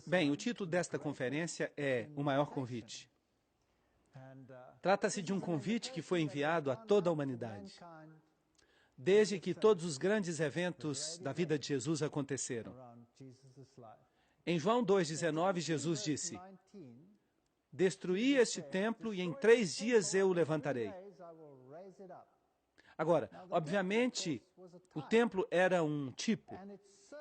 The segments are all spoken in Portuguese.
Bem, o título desta conferência é O Maior Convite. Trata-se de um convite que foi enviado a toda a humanidade, desde que todos os grandes eventos da vida de Jesus aconteceram. Em João 2,19, Jesus disse: "Destruí este templo e em 3 dias eu o levantarei." Agora, obviamente, o templo era um tipo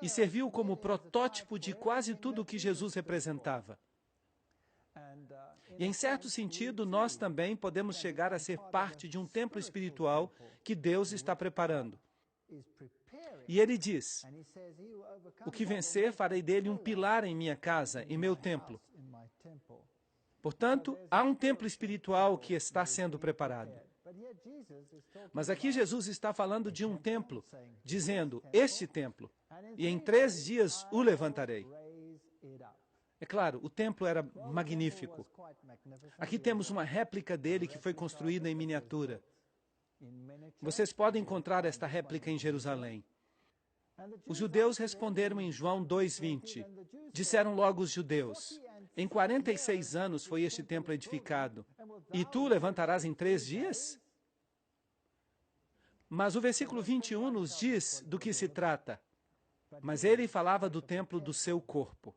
e serviu como protótipo de quase tudo o que Jesus representava. E, em certo sentido, nós também podemos chegar a ser parte de um templo espiritual que Deus está preparando. E ele diz: "O que vencer, farei dele um pilar em minha casa, em meu templo." Portanto, há um templo espiritual que está sendo preparado. Mas aqui Jesus está falando de um templo, dizendo, este templo, e em 3 dias o levantarei. É claro, o templo era magnífico. Aqui temos uma réplica dele que foi construída em miniatura. Vocês podem encontrar esta réplica em Jerusalém. Os judeus responderam em João 2,20. Disseram logo os judeus: "Em 46 anos foi este templo edificado, e tu levantarás em 3 dias?" Mas o versículo 21 nos diz do que se trata. Mas ele falava do templo do seu corpo.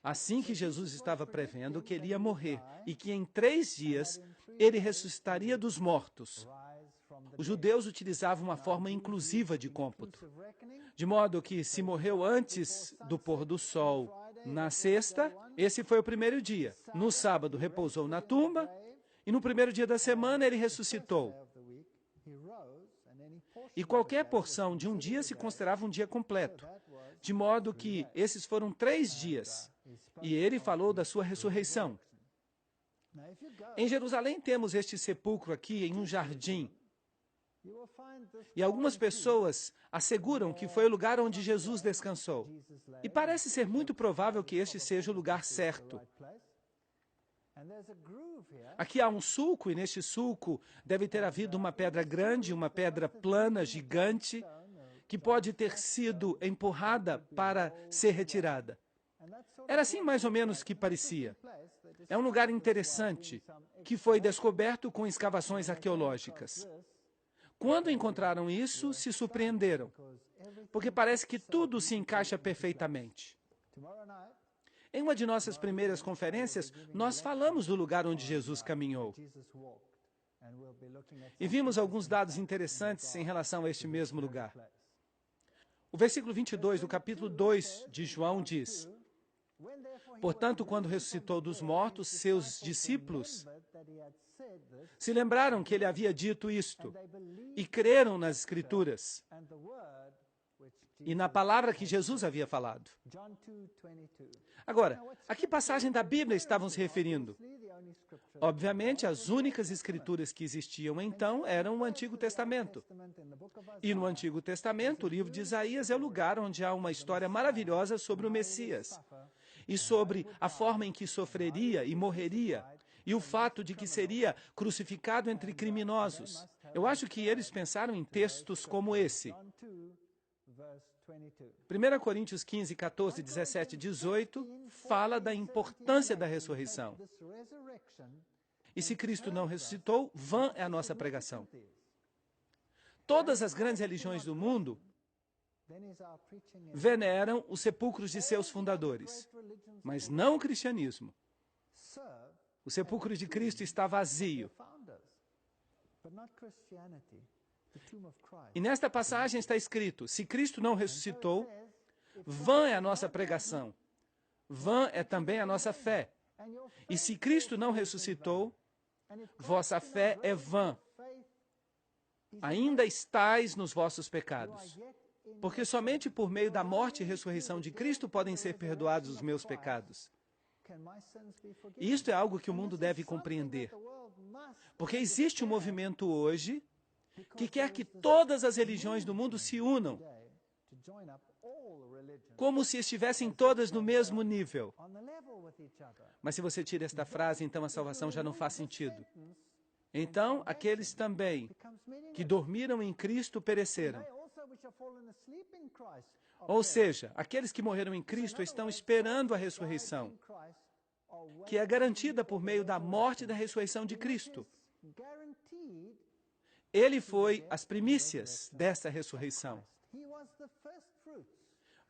Assim que Jesus estava prevendo que ele ia morrer e que em 3 dias ele ressuscitaria dos mortos. Os judeus utilizavam uma forma inclusiva de cômputo, de modo que se morreu antes do pôr do sol na sexta, esse foi o primeiro dia. No sábado repousou na tumba e no primeiro dia da semana ele ressuscitou. E qualquer porção de um dia se considerava um dia completo, de modo que esses foram 3 dias. E ele falou da sua ressurreição. Em Jerusalém temos este sepulcro aqui em um jardim. E algumas pessoas asseguram que foi o lugar onde Jesus descansou. E parece ser muito provável que este seja o lugar certo. Aqui há um sulco, e neste sulco deve ter havido uma pedra grande, uma pedra plana, gigante, que pode ter sido empurrada para ser retirada. Era assim mais ou menos que parecia. É um lugar interessante, que foi descoberto com escavações arqueológicas. Quando encontraram isso, se surpreenderam, porque parece que tudo se encaixa perfeitamente. Em uma de nossas primeiras conferências, nós falamos do lugar onde Jesus caminhou. E vimos alguns dados interessantes em relação a este mesmo lugar. O versículo 22 do capítulo 2 de João diz: "Portanto, quando ressuscitou dos mortos, seus discípulos se lembraram que ele havia dito isto e creram nas Escrituras e na palavra que Jesus havia falado." Agora, a que passagem da Bíblia estavam se referindo? Obviamente, as únicas escrituras que existiam então eram o Antigo Testamento. E no Antigo Testamento, o livro de Isaías é o lugar onde há uma história maravilhosa sobre o Messias e sobre a forma em que sofreria e morreria, e o fato de que seria crucificado entre criminosos. Eu acho que eles pensaram em textos como esse. 1 Coríntios 15, 14, 17 e 18 fala da importância da ressurreição. E se Cristo não ressuscitou, vã é a nossa pregação. Todas as grandes religiões do mundo veneram os sepulcros de seus fundadores, mas não o cristianismo. O sepulcro de Cristo está vazio. E nesta passagem está escrito: se Cristo não ressuscitou, vã é a nossa pregação, vã é também a nossa fé. E se Cristo não ressuscitou, vossa fé é vã. Ainda estais nos vossos pecados. Porque somente por meio da morte e ressurreição de Cristo podem ser perdoados os meus pecados. E isto é algo que o mundo deve compreender. Porque existe um movimento hoje que quer que todas as religiões do mundo se unam, como se estivessem todas no mesmo nível. Mas se você tira esta frase, então a salvação já não faz sentido. Então, aqueles também que dormiram em Cristo pereceram. Ou seja, aqueles que morreram em Cristo estão esperando a ressurreição, que é garantida por meio da morte e da ressurreição de Cristo. Ele foi as primícias dessa ressurreição.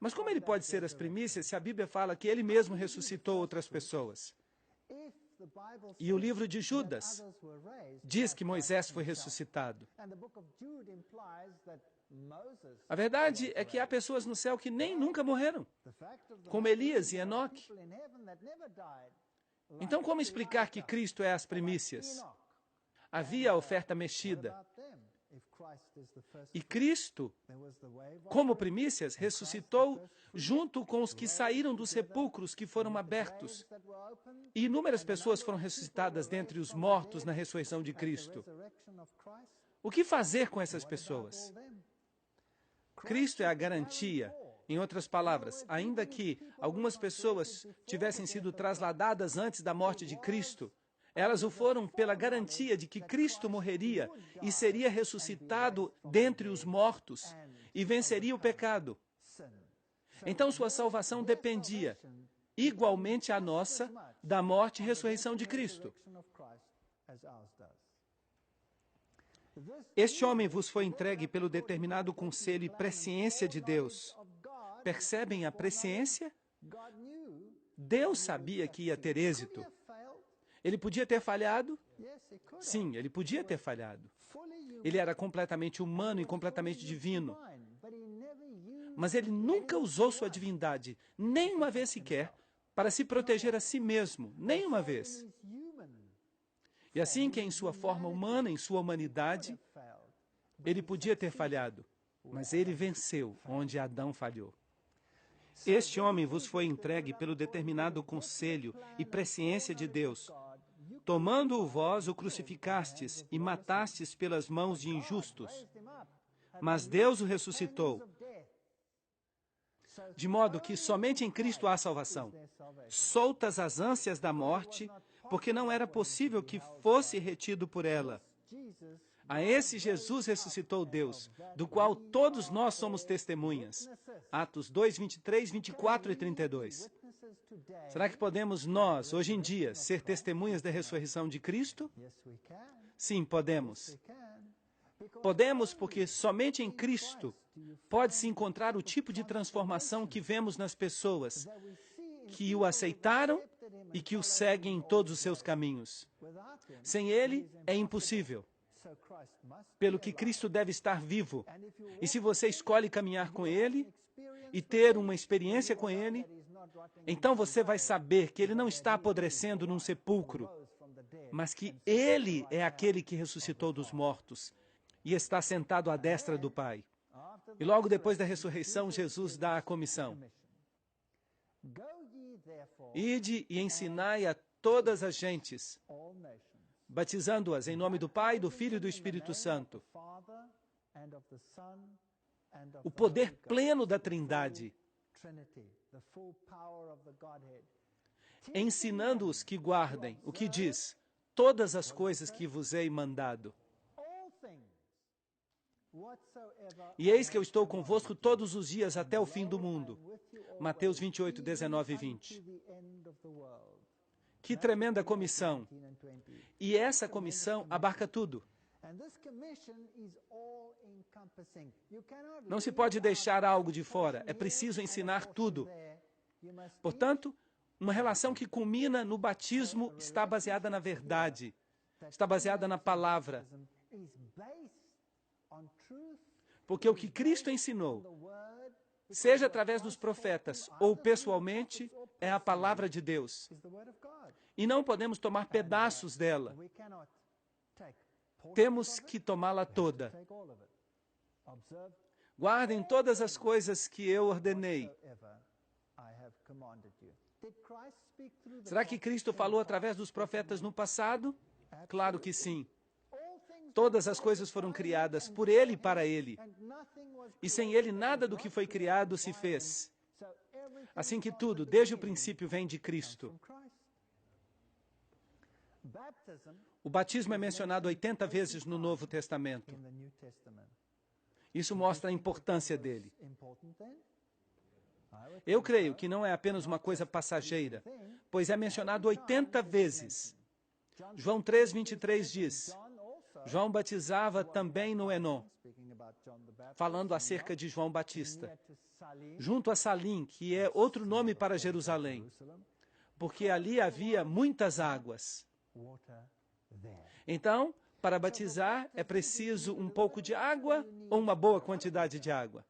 Mas como ele pode ser as primícias se a Bíblia fala que ele mesmo ressuscitou outras pessoas? E o livro de Judas diz que Moisés foi ressuscitado. A verdade é que há pessoas no céu que nem nunca morreram, como Elias e Enoque. Então, como explicar que Cristo é as primícias? Havia a oferta mexida. E Cristo, como primícias, ressuscitou junto com os que saíram dos sepulcros que foram abertos. E inúmeras pessoas foram ressuscitadas dentre os mortos na ressurreição de Cristo. O que fazer com essas pessoas? Cristo é a garantia. Em outras palavras, ainda que algumas pessoas tivessem sido trasladadas antes da morte de Cristo, elas o foram pela garantia de que Cristo morreria e seria ressuscitado dentre os mortos e venceria o pecado. Então sua salvação dependia, igualmente a nossa, da morte e ressurreição de Cristo. Este homem vos foi entregue pelo determinado conselho e presciência de Deus. Percebem a presciência? Deus sabia que ia ter êxito. Ele podia ter falhado? Sim, ele podia ter falhado. Ele era completamente humano e completamente divino. Mas ele nunca usou sua divindade, nem uma vez sequer, para se proteger a si mesmo, nem uma vez. E assim que em sua forma humana, em sua humanidade, ele podia ter falhado, mas ele venceu onde Adão falhou. Este homem vos foi entregue pelo determinado conselho e presciência de Deus. Tomando-o vós, o crucificastes e matastes pelas mãos de injustos. Mas Deus o ressuscitou, de modo que somente em Cristo há salvação. Soltas as ânsias da morte, porque não era possível que fosse retido por ela. A esse Jesus ressuscitou Deus, do qual todos nós somos testemunhas. Atos 2, 23, 24 e 32. Será que podemos nós, hoje em dia, ser testemunhas da ressurreição de Cristo? Sim, podemos. Podemos porque somente em Cristo pode-se encontrar o tipo de transformação que vemos nas pessoas que o aceitaram e que o seguem em todos os seus caminhos. Sem Ele, é impossível. Pelo que Cristo deve estar vivo. E se você escolhe caminhar com Ele e ter uma experiência com Ele, então você vai saber que Ele não está apodrecendo num sepulcro, mas que Ele é aquele que ressuscitou dos mortos e está sentado à destra do Pai. E logo depois da ressurreição, Jesus dá a comissão. Ide e ensinai a todas as gentes, batizando-as em nome do Pai, do Filho e do Espírito Santo. O poder pleno da Trindade. Ensinando-os que guardem o que diz, todas as coisas que vos hei mandado. E eis que eu estou convosco todos os dias até o fim do mundo. Mateus 28, 19 e 20. Que tremenda comissão! E essa comissão abarca tudo. Não se pode deixar algo de fora, é preciso ensinar tudo. Portanto, uma relação que culmina no batismo está baseada na verdade, está baseada na palavra. Porque o que Cristo ensinou, seja através dos profetas ou pessoalmente, é a palavra de Deus. E não podemos tomar pedaços dela. Temos que tomá-la toda. Guardem todas as coisas que eu ordenei. Será que Cristo falou através dos profetas no passado? Claro que sim. Todas as coisas foram criadas por Ele e para Ele. E sem Ele nada do que foi criado se fez. Assim que tudo, desde o princípio, vem de Cristo. O batismo é mencionado 80 vezes no Novo Testamento. Isso mostra a importância dele. Eu creio que não é apenas uma coisa passageira, pois é mencionado 80 vezes. João 3:23 diz, João batizava também no Enom, falando acerca de João Batista, junto a Salim, que é outro nome para Jerusalém, porque ali havia muitas águas. Então, para batizar, é preciso um pouco de água ou uma boa quantidade de água?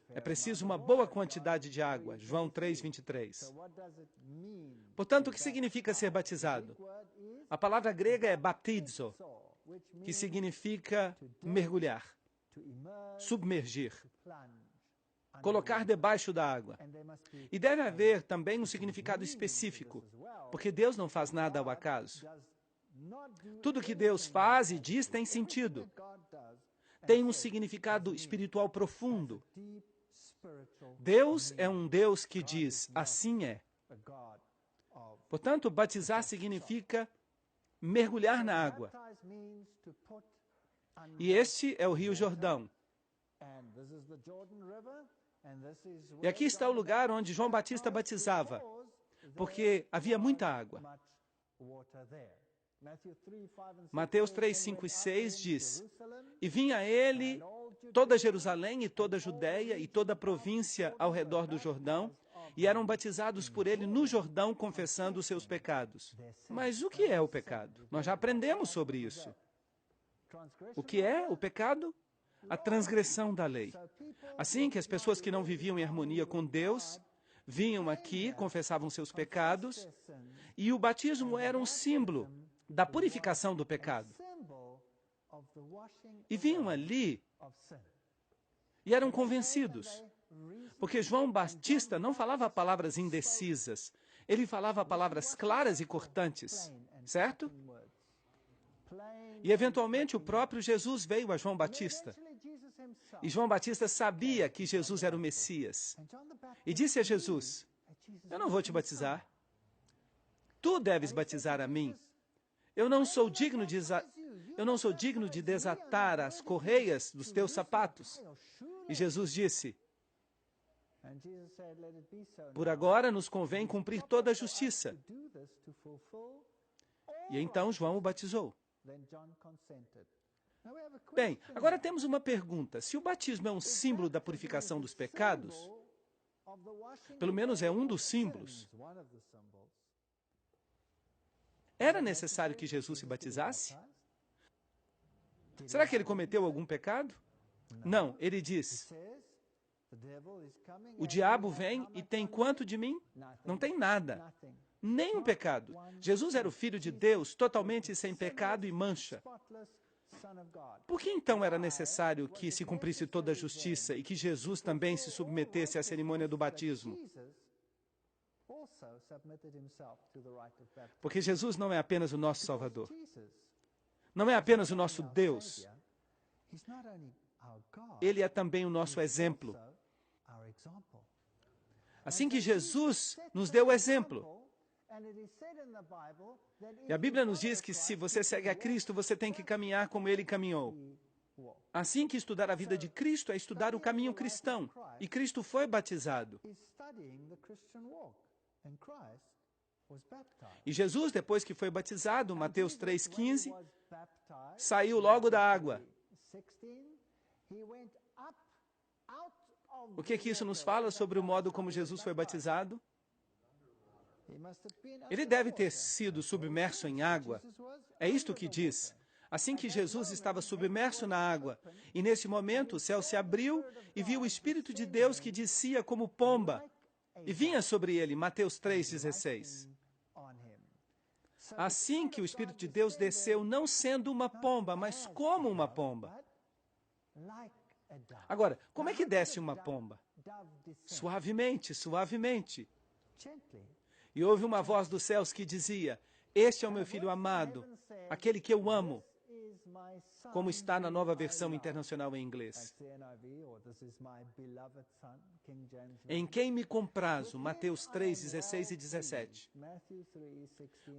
É preciso uma boa quantidade de água. João 3:23. Portanto, o que significa ser batizado? A palavra grega é baptizo, que significa mergulhar, submergir, colocar debaixo da água. E deve haver também um significado específico, porque Deus não faz nada ao acaso. Tudo que Deus faz e diz tem sentido. Tem um significado espiritual profundo. Deus é um Deus que diz, assim é. Portanto, batizar significa mergulhar na água. E este é o Rio Jordão. E aqui está o lugar onde João Batista batizava, porque havia muita água. Mateus 3, 5 e 6 diz, e vinha a ele toda Jerusalém e toda a Judéia e toda a província ao redor do Jordão, e eram batizados por ele no Jordão, confessando os seus pecados. Mas o que é o pecado? Nós já aprendemos sobre isso. O que é o pecado? A transgressão da lei. Assim que as pessoas que não viviam em harmonia com Deus vinham aqui, confessavam seus pecados, e o batismo era um símbolo da purificação do pecado. E vinham ali e eram convencidos, porque João Batista não falava palavras indecisas, ele falava palavras claras e cortantes, certo? E eventualmente o próprio Jesus veio a João Batista. E João Batista sabia que Jesus era o Messias. E disse a Jesus, eu não vou te batizar. Tu deves batizar a mim. Eu não sou digno de desatar as correias dos teus sapatos. E Jesus disse, por agora nos convém cumprir toda a justiça. E então João o batizou. Bem, agora temos uma pergunta. Se o batismo é um símbolo da purificação dos pecados, pelo menos é um dos símbolos, era necessário que Jesus se batizasse? Será que ele cometeu algum pecado? Não, ele diz, o diabo vem e tem quanto de mim? Não tem nada. Nem um pecado. Jesus era o Filho de Deus, totalmente sem pecado e mancha. Por que então era necessário que se cumprisse toda a justiça e que Jesus também se submetesse à cerimônia do batismo? Porque Jesus não é apenas o nosso Salvador. Não é apenas o nosso Deus. Ele é também o nosso exemplo. Assim que Jesus nos deu o exemplo. E a Bíblia nos diz que se você segue a Cristo, você tem que caminhar como Ele caminhou. Assim que estudar a vida de Cristo é estudar o caminho cristão. E Cristo foi batizado. E Jesus, depois que foi batizado, Mateus 3,15, saiu logo da água. O que isso nos fala sobre o modo como Jesus foi batizado? Ele deve ter sido submerso em água. É isto que diz. Assim que Jesus estava submerso na água, e nesse momento o céu se abriu e viu o Espírito de Deus que descia como pomba e vinha sobre ele. Mateus 3,16. Assim que o Espírito de Deus desceu, não sendo uma pomba, mas como uma pomba. Agora, como é que desce uma pomba? Suavemente, suavemente. E houve uma voz dos céus que dizia, este é o meu filho amado, aquele que eu amo, como está na Nova Versão Internacional em inglês. Em quem me comprazo, Mateus 3, 16 e 17.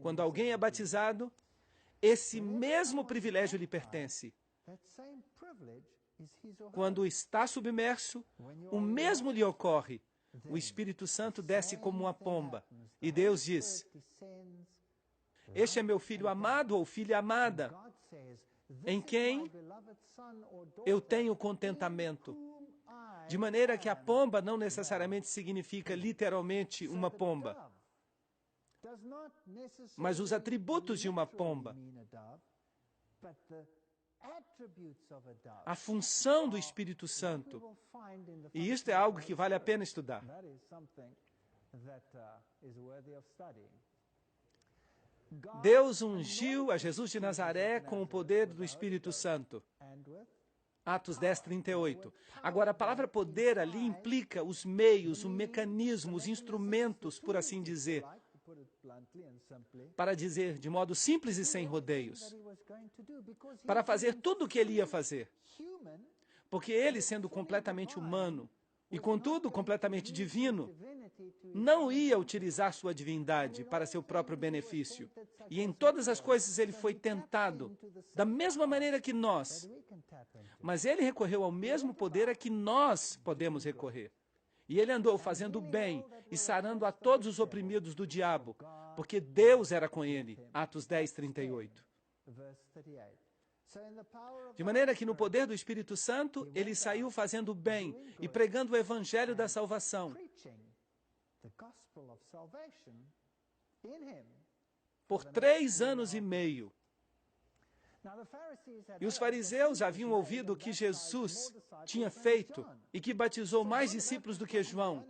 Quando alguém é batizado, esse mesmo privilégio lhe pertence. Quando está submerso, o mesmo lhe ocorre. o Espírito Santo desce como uma pomba. E Deus diz, este é meu filho amado ou filha amada, em quem eu tenho contentamento. De maneira que a pomba não necessariamente significa literalmente uma pomba, mas os atributos de uma pomba. A função do Espírito Santo. E isto é algo que vale a pena estudar. Deus ungiu a Jesus de Nazaré com o poder do Espírito Santo. Atos 10, 38. Agora, a palavra poder ali implica os meios, o mecanismo, os instrumentos, por assim dizer. Para dizer de modo simples e sem rodeios. Para fazer tudo o que ele ia fazer. Porque ele, sendo completamente humano, e contudo completamente divino, não ia utilizar sua divindade para seu próprio benefício. E em todas as coisas ele foi tentado, da mesma maneira que nós. Mas ele recorreu ao mesmo poder a que nós podemos recorrer. E ele andou fazendo o bem e sarando a todos os oprimidos do diabo, porque Deus era com ele. Atos 10, 38. De maneira que no poder do Espírito Santo, ele saiu fazendo o bem e pregando o evangelho da salvação. Por 3 anos e meio. E os fariseus haviam ouvido o que Jesus tinha feito e que batizou mais discípulos do que João.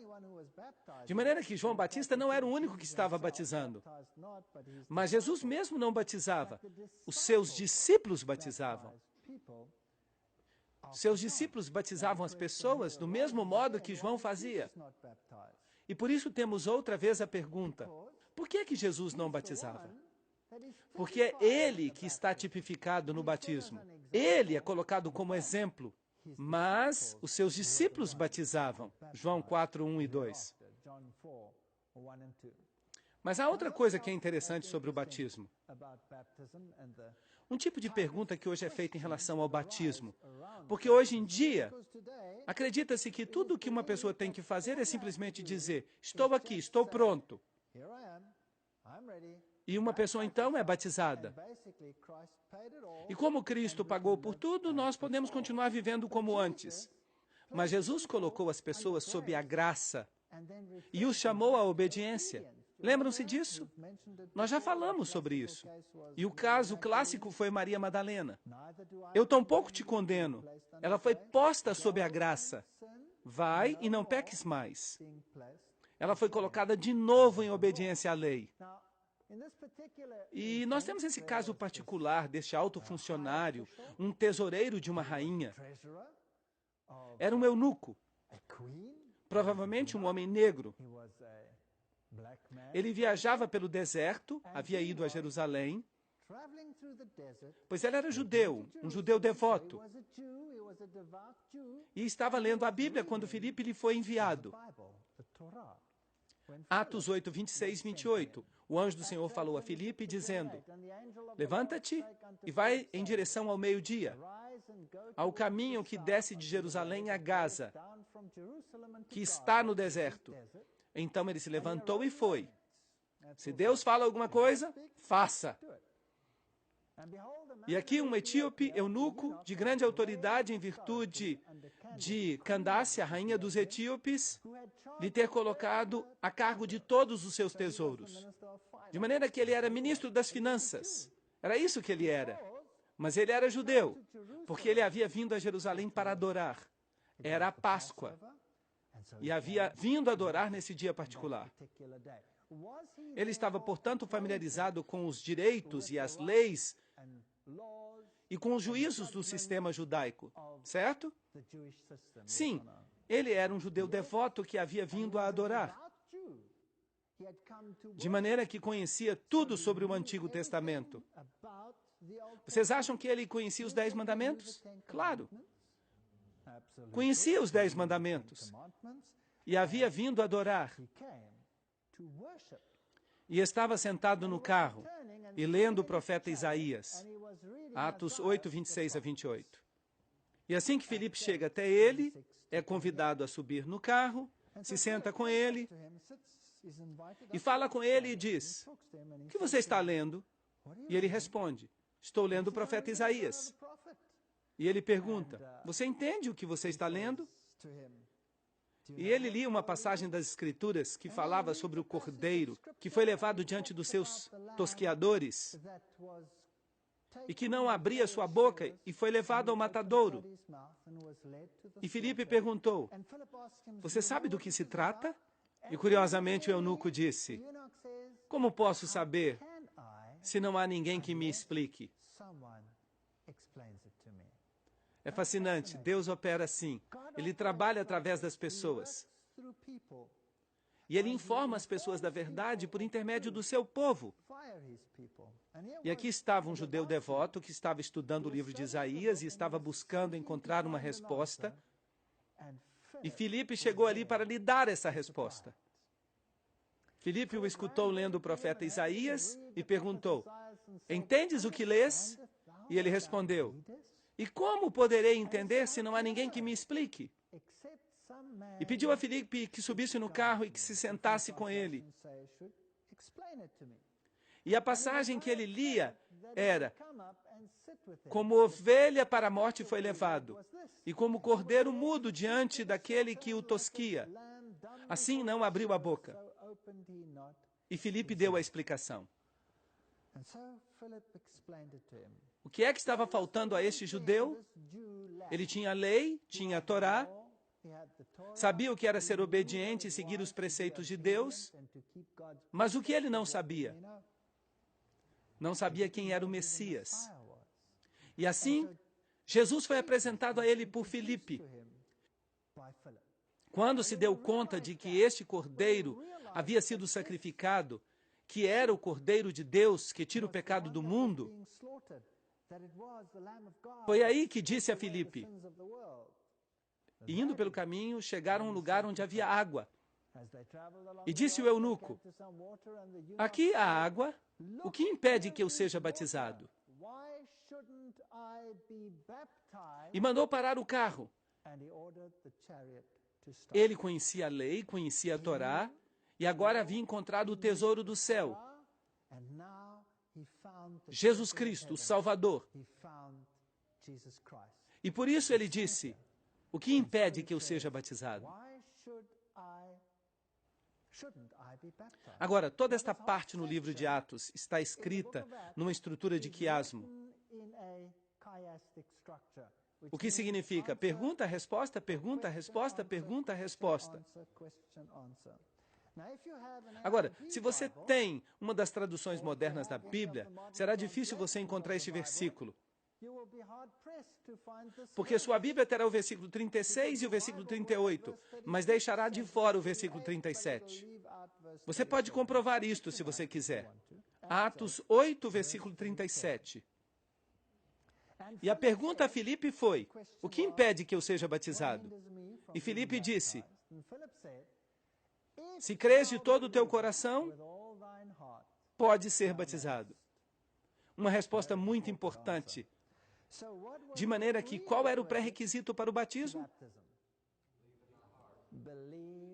De maneira que João Batista não era o único que estava batizando. Mas Jesus mesmo não batizava. Os seus discípulos batizavam. Seus discípulos batizavam as pessoas do mesmo modo que João fazia. E por isso temos outra vez a pergunta: por que Jesus não batizava? Porque é ele que está tipificado no batismo. Ele é colocado como exemplo. Mas os seus discípulos batizavam. João 4, 1 e 2. Mas há outra coisa que é interessante sobre o batismo. Um tipo de pergunta que hoje é feita em relação ao batismo. Porque hoje em dia, acredita-se que tudo o que uma pessoa tem que fazer é simplesmente dizer: estou aqui, estou pronto. E uma pessoa então é batizada. E como Cristo pagou por tudo, nós podemos continuar vivendo como antes. Mas Jesus colocou as pessoas sob a graça e os chamou à obediência. Lembram-se disso? Nós já falamos sobre isso. E o caso clássico foi Maria Madalena. Eu tampouco te condeno. Ela foi posta sob a graça. Vai e não peques mais. Ela foi colocada de novo em obediência à lei. E nós temos esse caso particular deste alto funcionário, um tesoureiro de uma rainha. Era um eunuco, provavelmente um homem negro. Ele viajava pelo deserto, havia ido a Jerusalém, pois ele era judeu, um judeu devoto. E estava lendo a Bíblia quando Filipe lhe foi enviado. Atos 8, 26 e 28. O anjo do Senhor falou a Filipe, dizendo: levanta-te e vai em direção ao meio-dia, ao caminho que desce de Jerusalém a Gaza, que está no deserto. Então ele se levantou e foi. Se Deus fala alguma coisa, faça. E aqui um etíope, eunuco, de grande autoridade em virtude de Candace, a rainha dos etíopes, lhe ter colocado a cargo de todos os seus tesouros. De maneira que ele era ministro das finanças. Era isso que ele era. Mas ele era judeu, porque ele havia vindo a Jerusalém para adorar. Era a Páscoa. E havia vindo adorar nesse dia particular. Ele estava, portanto, familiarizado com os direitos e as leis e com os juízos do sistema judaico, certo? Sim, ele era um judeu devoto que havia vindo a adorar. De maneira que conhecia tudo sobre o Antigo Testamento. Vocês acham que ele conhecia os 10 mandamentos? Claro. Conhecia os 10 mandamentos. E havia vindo adorar. E estava sentado no carro e lendo o profeta Isaías. Atos 8, 26 a 28. E assim que Filipe chega até ele, é convidado a subir no carro se senta com ele e fala com ele e diz: o que você está lendo? E ele responde: estou lendo o profeta Isaías. E ele pergunta: você entende o que você está lendo? E ele lia uma passagem das Escrituras que falava sobre o cordeiro que foi levado diante dos seus tosqueadores e que não abria sua boca e foi levado ao matadouro. E Filipe perguntou: você sabe do que se trata? E curiosamente o eunuco disse: como posso saber se não há ninguém que me explique? É fascinante, Deus opera assim. Ele trabalha através das pessoas. E Ele informa as pessoas da verdade por intermédio do seu povo. E aqui estava um judeu devoto que estava estudando o livro de Isaías e estava buscando encontrar uma resposta. E Filipe chegou ali para lhe dar essa resposta. Filipe o escutou lendo o profeta Isaías e perguntou: entendes o que lês? E ele respondeu: e como poderei entender se não há ninguém que me explique? E pediu a Filipe que subisse no carro e que se sentasse com ele. E a passagem que ele lia era: como ovelha para a morte foi levado, e como cordeiro mudo diante daquele que o tosquia, assim não abriu a boca. E Filipe deu a explicação. O que é que estava faltando a este judeu? Ele tinha a lei, tinha a Torá, sabia o que era ser obediente e seguir os preceitos de Deus, mas o que ele não sabia? Não sabia quem era o Messias. E assim, Jesus foi apresentado a ele por Filipe. Quando se deu conta de que este cordeiro havia sido sacrificado, que era o Cordeiro de Deus que tira o pecado do mundo, foi aí que disse a Filipe. E indo pelo caminho, chegaram a um lugar onde havia água. E disse o eunuco: aqui há água, o que impede que eu seja batizado? E mandou parar o carro. Ele conhecia a lei, conhecia a Torá, e agora havia encontrado o tesouro do céu. Jesus Cristo, o Salvador. E por isso ele disse: o que impede que eu seja batizado? Agora, toda esta parte no livro de Atos está escrita numa estrutura de quiasmo. O que significa pergunta, resposta, pergunta, resposta, pergunta, resposta. Agora, se você tem uma das traduções modernas da Bíblia, será difícil você encontrar este versículo. Porque sua Bíblia terá o versículo 36 e o versículo 38, mas deixará de fora o versículo 37. Você pode comprovar isto se você quiser. Atos 8, versículo 37. E a pergunta a Filipe foi: o que impede que eu seja batizado? E Filipe disse: se crês de todo o teu coração, pode ser batizado. Uma resposta muito importante. De maneira que, qual era o pré-requisito para o batismo?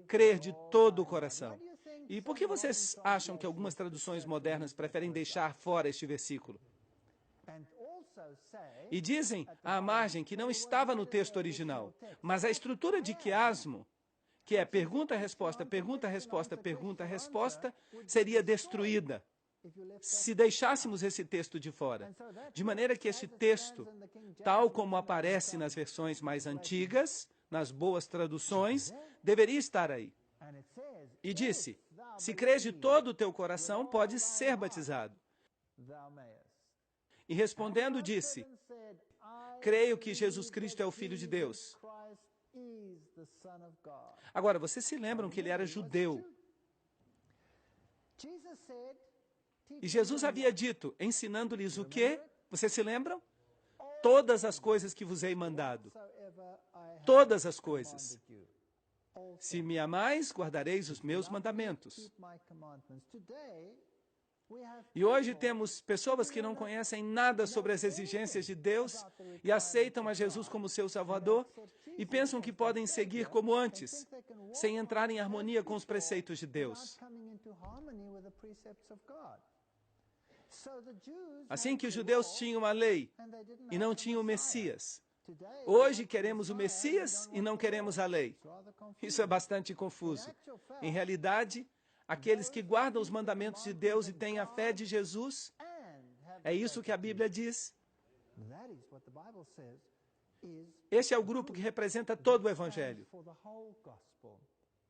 Crer de todo o coração. E por que vocês acham que algumas traduções modernas preferem deixar fora este versículo? E dizem à margem que não estava no texto original, mas a estrutura de quiasmo, que é pergunta, resposta, pergunta, resposta, pergunta, resposta, seria destruída se deixássemos esse texto de fora. De maneira que esse texto, tal como aparece nas versões mais antigas, nas boas traduções, deveria estar aí. E disse: se crês de todo o teu coração, podes ser batizado. E respondendo disse: creio que Jesus Cristo é o Filho de Deus. Agora, vocês se lembram que ele era judeu. E Jesus havia dito, ensinando-lhes o quê? Vocês se lembram? Todas as coisas que vos hei mandado. Todas as coisas. Se me amais, guardareis os meus mandamentos. E hoje temos pessoas que não conhecem nada sobre as exigências de Deus e aceitam a Jesus como seu Salvador e pensam que podem seguir como antes, sem entrar em harmonia com os preceitos de Deus. Assim que os judeus tinham a lei e não tinham o Messias. Hoje queremos o Messias e não queremos a lei. Isso é bastante confuso. Em realidade, aqueles que guardam os mandamentos de Deus e têm a fé de Jesus, é isso que a Bíblia diz. Este é o grupo que representa todo o Evangelho.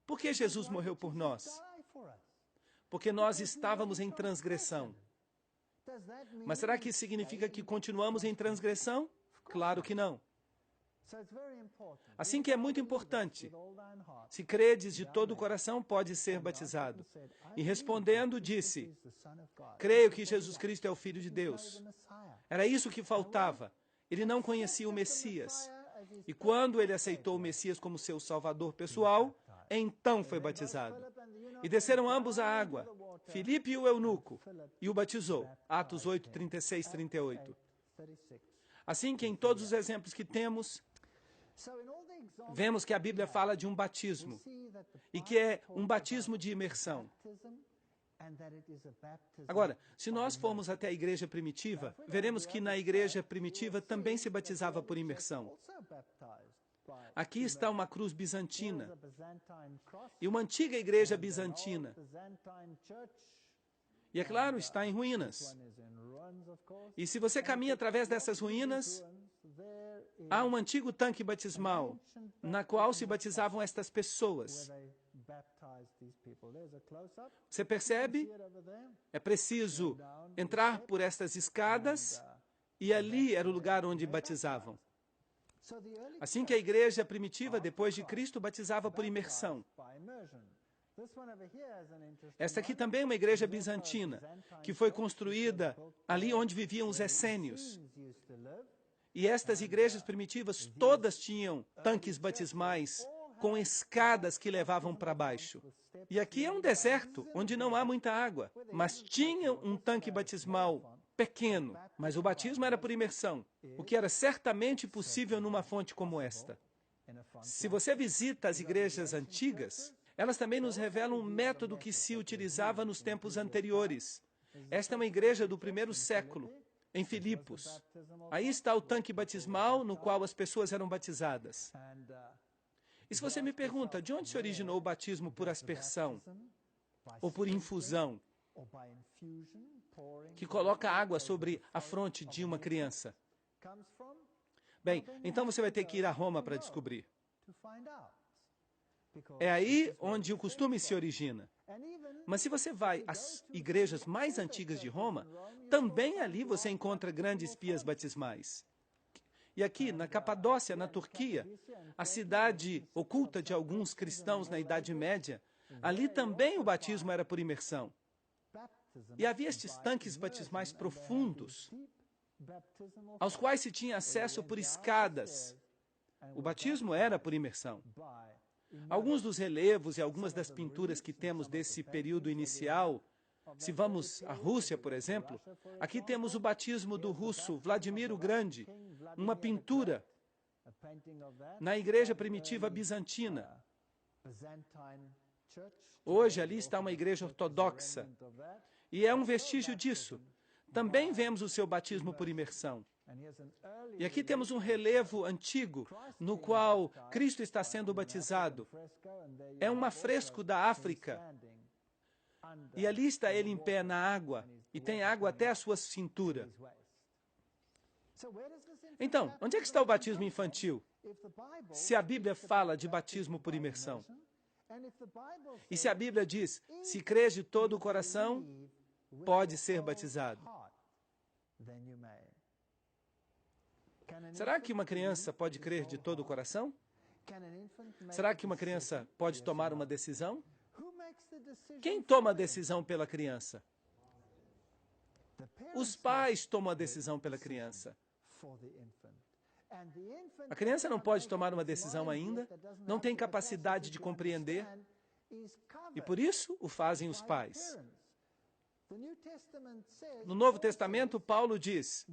Por que Jesus morreu por nós? Porque nós estávamos em transgressão. Mas será que isso significa que continuamos em transgressão? Claro que não. Assim que é muito importante, se credes de todo o coração, pode ser batizado. E respondendo, disse, creio que Jesus Cristo é o Filho de Deus. Era isso que faltava. Ele não conhecia o Messias. E quando ele aceitou o Messias como seu Salvador pessoal, então foi batizado. E desceram ambos à água, Filipe e o eunuco, e o batizou. Atos 8, 36, 38. Assim que em todos os exemplos que temos, vemos que a Bíblia fala de um batismo, e que é um batismo de imersão. Agora, se nós formos até a igreja primitiva, veremos que na igreja primitiva também se batizava por imersão. Aqui está uma cruz bizantina e uma antiga igreja bizantina. E é claro, está em ruínas. E se você caminha através dessas ruínas, há um antigo tanque batismal, na qual se batizavam estas pessoas. Você percebe? É preciso entrar por estas escadas, e ali era o lugar onde batizavam. Assim que a igreja primitiva, depois de Cristo, batizava por imersão. Esta aqui também é uma igreja bizantina, que foi construída ali onde viviam os essênios. E estas igrejas primitivas todas tinham tanques batismais com escadas que levavam para baixo. E aqui é um deserto, onde não há muita água, mas tinham um tanque batismal pequeno, mas o batismo era por imersão, o que era certamente possível numa fonte como esta. Se você visita as igrejas antigas, elas também nos revelam um método que se utilizava nos tempos anteriores. Esta é uma igreja do primeiro século, em Filipos. Aí está o tanque batismal no qual as pessoas eram batizadas. E se você me pergunta, de onde se originou o batismo por aspersão ou por infusão, que coloca água sobre a fronte de uma criança? Bem, então você vai ter que ir a Roma para descobrir. É aí onde o costume se origina. Mas se você vai às igrejas mais antigas de Roma, também ali você encontra grandes pias batismais. E aqui, na Capadócia, na Turquia, a cidade oculta de alguns cristãos na Idade Média, ali também o batismo era por imersão. E havia estes tanques batismais profundos, aos quais se tinha acesso por escadas. O batismo era por imersão. Alguns dos relevos e algumas das pinturas que temos desse período inicial, se vamos à Rússia, por exemplo, aqui temos o batismo do russo Vladimir o Grande, uma pintura na igreja primitiva bizantina. Hoje ali está uma igreja ortodoxa, e é um vestígio disso. Também vemos o seu batismo por imersão. E aqui temos um relevo antigo, no qual Cristo está sendo batizado. É um afresco da África. E ali está ele em pé na água, e tem água até a sua cintura. Então, onde é que está o batismo infantil? Se a Bíblia fala de batismo por imersão. E se a Bíblia diz, se crês de todo o coração, pode ser batizado. Será que uma criança pode crer de todo o coração? Será que uma criança pode tomar uma decisão? Quem toma a decisão pela criança? Os pais tomam a decisão pela criança. A criança não pode tomar uma decisão ainda, não tem capacidade de compreender, e por isso o fazem os pais. No Novo Testamento, Paulo diz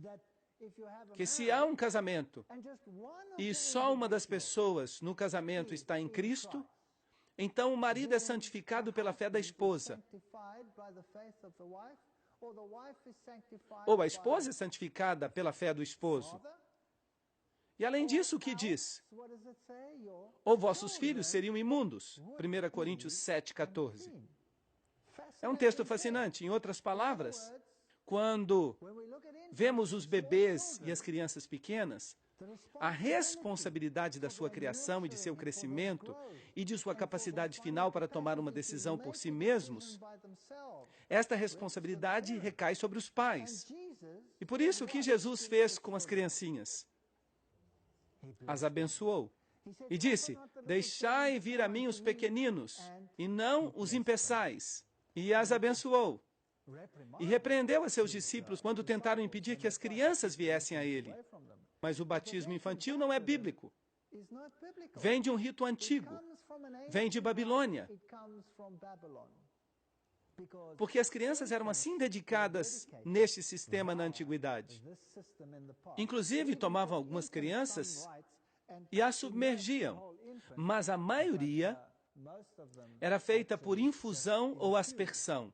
que se há um casamento e só uma das pessoas no casamento está em Cristo, então o marido é santificado pela fé da esposa. Ou a esposa é santificada pela fé do esposo. E além disso, o que diz? Ou vossos filhos seriam imundos. 1 Coríntios 7,14. É um texto fascinante. Em outras palavras, quando vemos os bebês e as crianças pequenas, a responsabilidade da sua criação e de seu crescimento e de sua capacidade final para tomar uma decisão por si mesmos, esta responsabilidade recai sobre os pais. E por isso, o que Jesus fez com as criancinhas? As abençoou. E disse, deixai vir a mim os pequeninos, e não os impeçais. E as abençoou. E repreendeu a seus discípulos quando tentaram impedir que as crianças viessem a ele. Mas o batismo infantil não é bíblico. Vem de um rito antigo. Vem de Babilônia. Porque as crianças eram assim dedicadas neste sistema na antiguidade. Inclusive, tomavam algumas crianças e as submergiam. Mas a maioria era feita por infusão ou aspersão.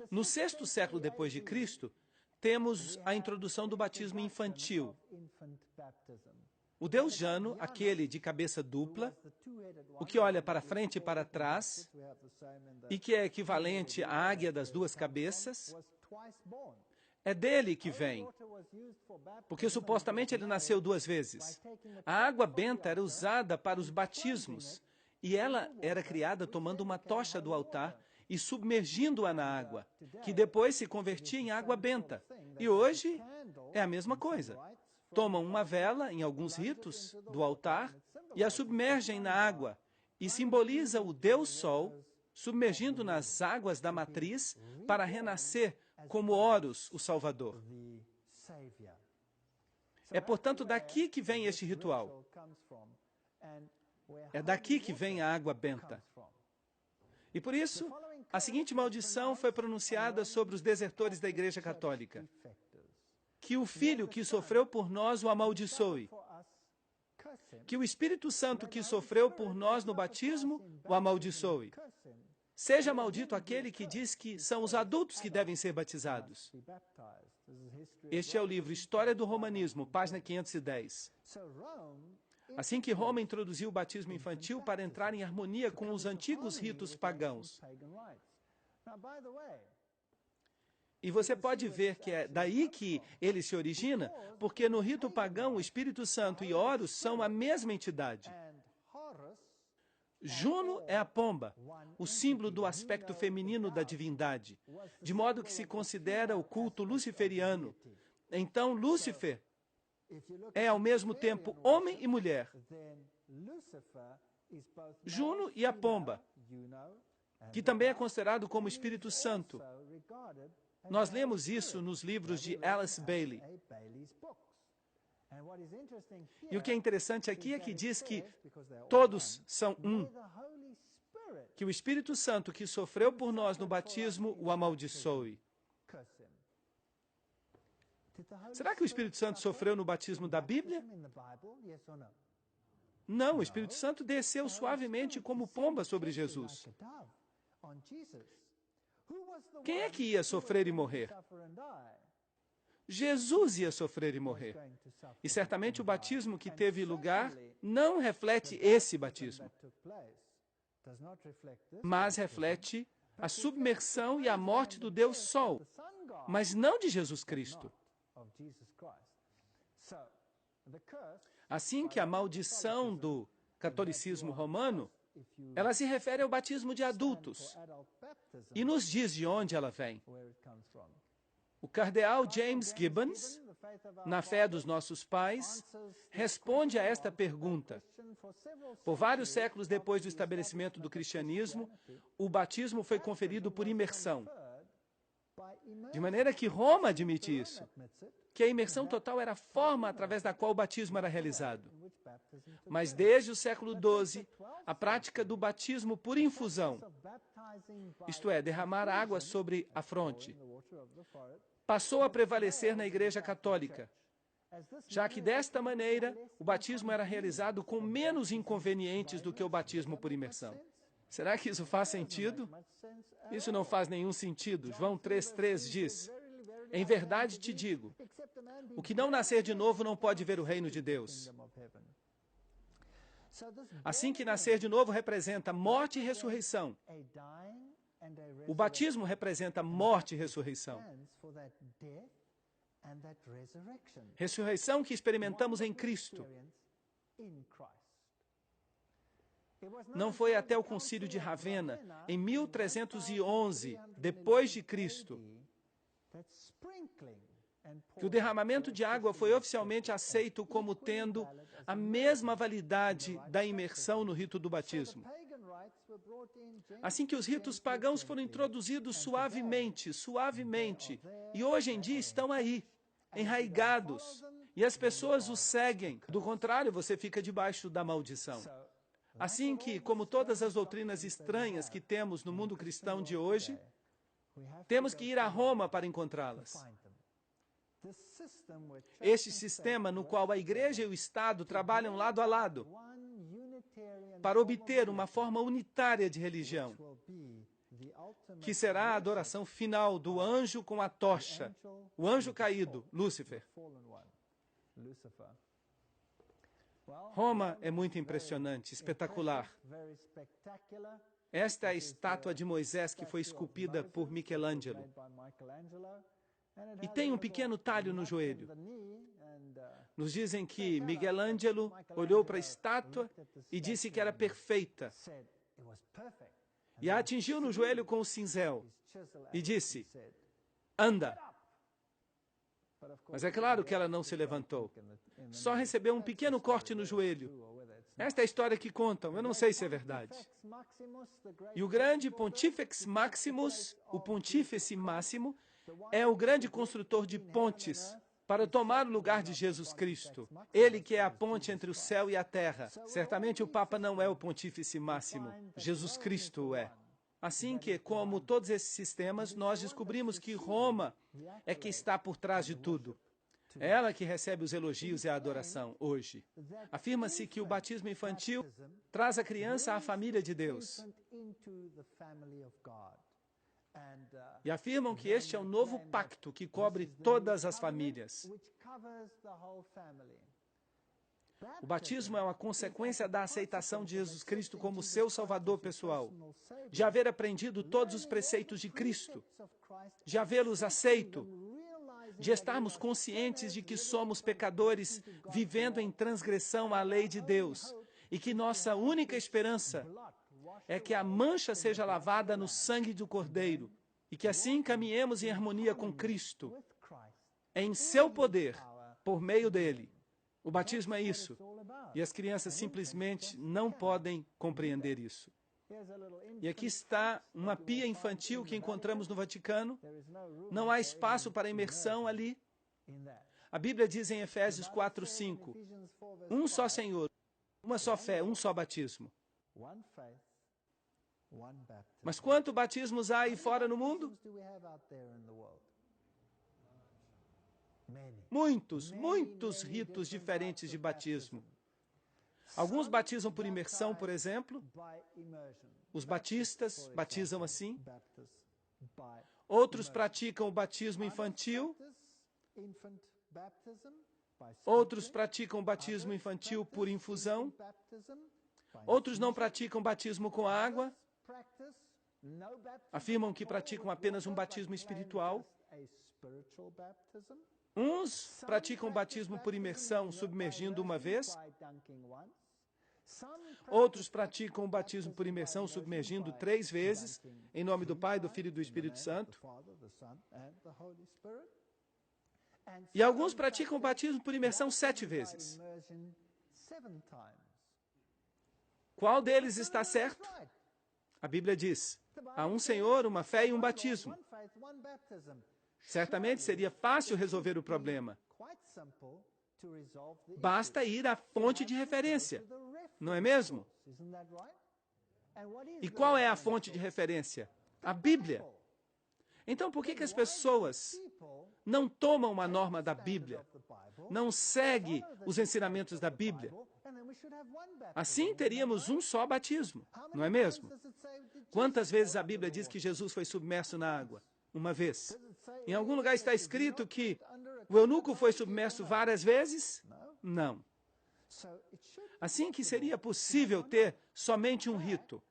No 6º século depois de Cristo, temos a introdução do batismo infantil. O Deus Jano, aquele de cabeça dupla, o que olha para frente e para trás, e que é equivalente à águia das duas cabeças, é dele que vem, porque supostamente ele nasceu 2 vezes. A água benta era usada para os batismos, e ela era criada tomando uma tocha do altar e submergindo-a na água, que depois se convertia em água benta. E hoje é a mesma coisa. Tomam uma vela, em alguns ritos, do altar, e a submergem na água, e simboliza o Deus Sol, submergindo nas águas da matriz, para renascer como Horus, o Salvador. É, portanto, daqui que vem este ritual. É daqui que vem a água benta. E por isso, a seguinte maldição foi pronunciada sobre os desertores da Igreja Católica: que o Filho que sofreu por nós o amaldiçoe, que o Espírito Santo que sofreu por nós no batismo o amaldiçoe. Seja maldito aquele que diz que são os adultos que devem ser batizados. Este é o livro História do Romanismo, página 510. Assim que Roma introduziu o batismo infantil para entrar em harmonia com os antigos ritos pagãos. E você pode ver que é daí que ele se origina, porque no rito pagão o Espírito Santo e Horus são a mesma entidade. Juno é a pomba, o símbolo do aspecto feminino da divindade, de modo que se considera o culto luciferiano. Então, Lúcifer é ao mesmo tempo homem e mulher. Juno e a pomba, que também é considerado como Espírito Santo. Nós lemos isso nos livros de Alice Bailey. E o que é interessante aqui é que diz que todos são um. Que o Espírito Santo que sofreu por nós no batismo o amaldiçoe. Será que o Espírito Santo sofreu no batismo da Bíblia? Não, o Espírito Santo desceu suavemente como pomba sobre Jesus. Quem é que ia sofrer e morrer? Jesus ia sofrer e morrer. E certamente o batismo que teve lugar não reflete esse batismo, mas reflete a submersão e a morte do Deus Sol, mas não de Jesus Cristo. Assim que a maldição do catolicismo romano, ela se refere ao batismo de adultos e nos diz de onde ela vem. O cardeal James Gibbons, na fé dos nossos pais, responde a esta pergunta. Por vários séculos depois do estabelecimento do cristianismo, o batismo foi conferido por imersão. De maneira que Roma admite isso, que a imersão total era a forma através da qual o batismo era realizado. Mas desde o século XII, a prática do batismo por infusão, isto é, derramar água sobre a fronte, passou a prevalecer na Igreja Católica, já que desta maneira o batismo era realizado com menos inconvenientes do que o batismo por imersão. Será que isso faz sentido? Isso não faz nenhum sentido. João 3,3 diz: em verdade te digo, o que não nascer de novo não pode ver o reino de Deus. Assim que nascer de novo representa morte e ressurreição, o batismo representa morte e ressurreição. Ressurreição que experimentamos em Cristo. Não foi até o Concílio de Ravenna, em 1311, depois de Cristo, que o derramamento de água foi oficialmente aceito como tendo a mesma validade da imersão no rito do batismo. Assim que os ritos pagãos foram introduzidos suavemente, e hoje em dia estão aí, enraigados, e as pessoas os seguem. Do contrário, você fica debaixo da maldição. Assim que, como todas as doutrinas estranhas que temos no mundo cristão de hoje, temos que ir a Roma para encontrá-las. Este sistema no qual a Igreja e o Estado trabalham lado a lado para obter uma forma unitária de religião, que será a adoração final do anjo com a tocha, o anjo caído, Lúcifer. Roma é muito impressionante, espetacular. Esta é a estátua de Moisés que foi esculpida por Michelangelo. E tem um pequeno talho no joelho. Nos dizem que Michelangelo olhou para a estátua e disse que era perfeita. E a atingiu no joelho com o cinzel e disse: anda. Mas é claro que ela não se levantou. Só recebeu um pequeno corte no joelho. Esta é a história que contam, eu não sei se é verdade. E o grande Pontifex Maximus, o Pontífice Máximo, é o grande construtor de pontes para tomar o lugar de Jesus Cristo. Ele que é a ponte entre o céu e a terra. Certamente o Papa não é o Pontífice Máximo, Jesus Cristo é. Assim que, como todos esses sistemas, nós descobrimos que Roma é que está por trás de tudo. É ela que recebe os elogios e a adoração hoje. Afirma-se que o batismo infantil traz a criança à família de Deus. E afirmam que este é o novo pacto que cobre todas as famílias. O batismo é uma consequência da aceitação de Jesus Cristo como seu Salvador pessoal, de haver aprendido todos os preceitos de Cristo, de havê-los aceito, de estarmos conscientes de que somos pecadores vivendo em transgressão à lei de Deus e que nossa única esperança é que a mancha seja lavada no sangue do Cordeiro e que assim caminhemos em harmonia com Cristo, em seu poder, por meio dele. O batismo é isso, e as crianças simplesmente não podem compreender isso. E aqui está uma pia infantil que encontramos no Vaticano. Não há espaço para imersão ali. A Bíblia diz em Efésios 4:5, um só Senhor, uma só fé, um só batismo. Mas quantos batismos há aí fora no mundo? Muitos ritos diferentes de batismo. Alguns batizam por imersão, por exemplo. Os batistas batizam assim. Outros praticam o batismo infantil. Outros praticam o batismo infantil por infusão. Outros não praticam batismo com água. Afirmam que praticam apenas um batismo espiritual. Uns praticam batismo por imersão, submergindo uma vez. Outros praticam o batismo por imersão, submergindo 3 vezes, em nome do Pai, do Filho e do Espírito Santo. E alguns praticam o batismo por imersão 7 vezes. Qual deles está certo? A Bíblia diz, Há um Senhor, uma fé e um batismo. Certamente seria fácil resolver o problema. Basta ir à fonte de referência, não é mesmo? E qual é a fonte de referência? A Bíblia. Então, por que as pessoas não tomam uma norma da Bíblia? Não seguem os ensinamentos da Bíblia? Assim teríamos um só batismo, não é mesmo? Quantas vezes a Bíblia diz que Jesus foi submerso na água? Uma vez. Em algum lugar está escrito que o eunuco foi submerso várias vezes? Não. Assim que seria possível ter somente um rito.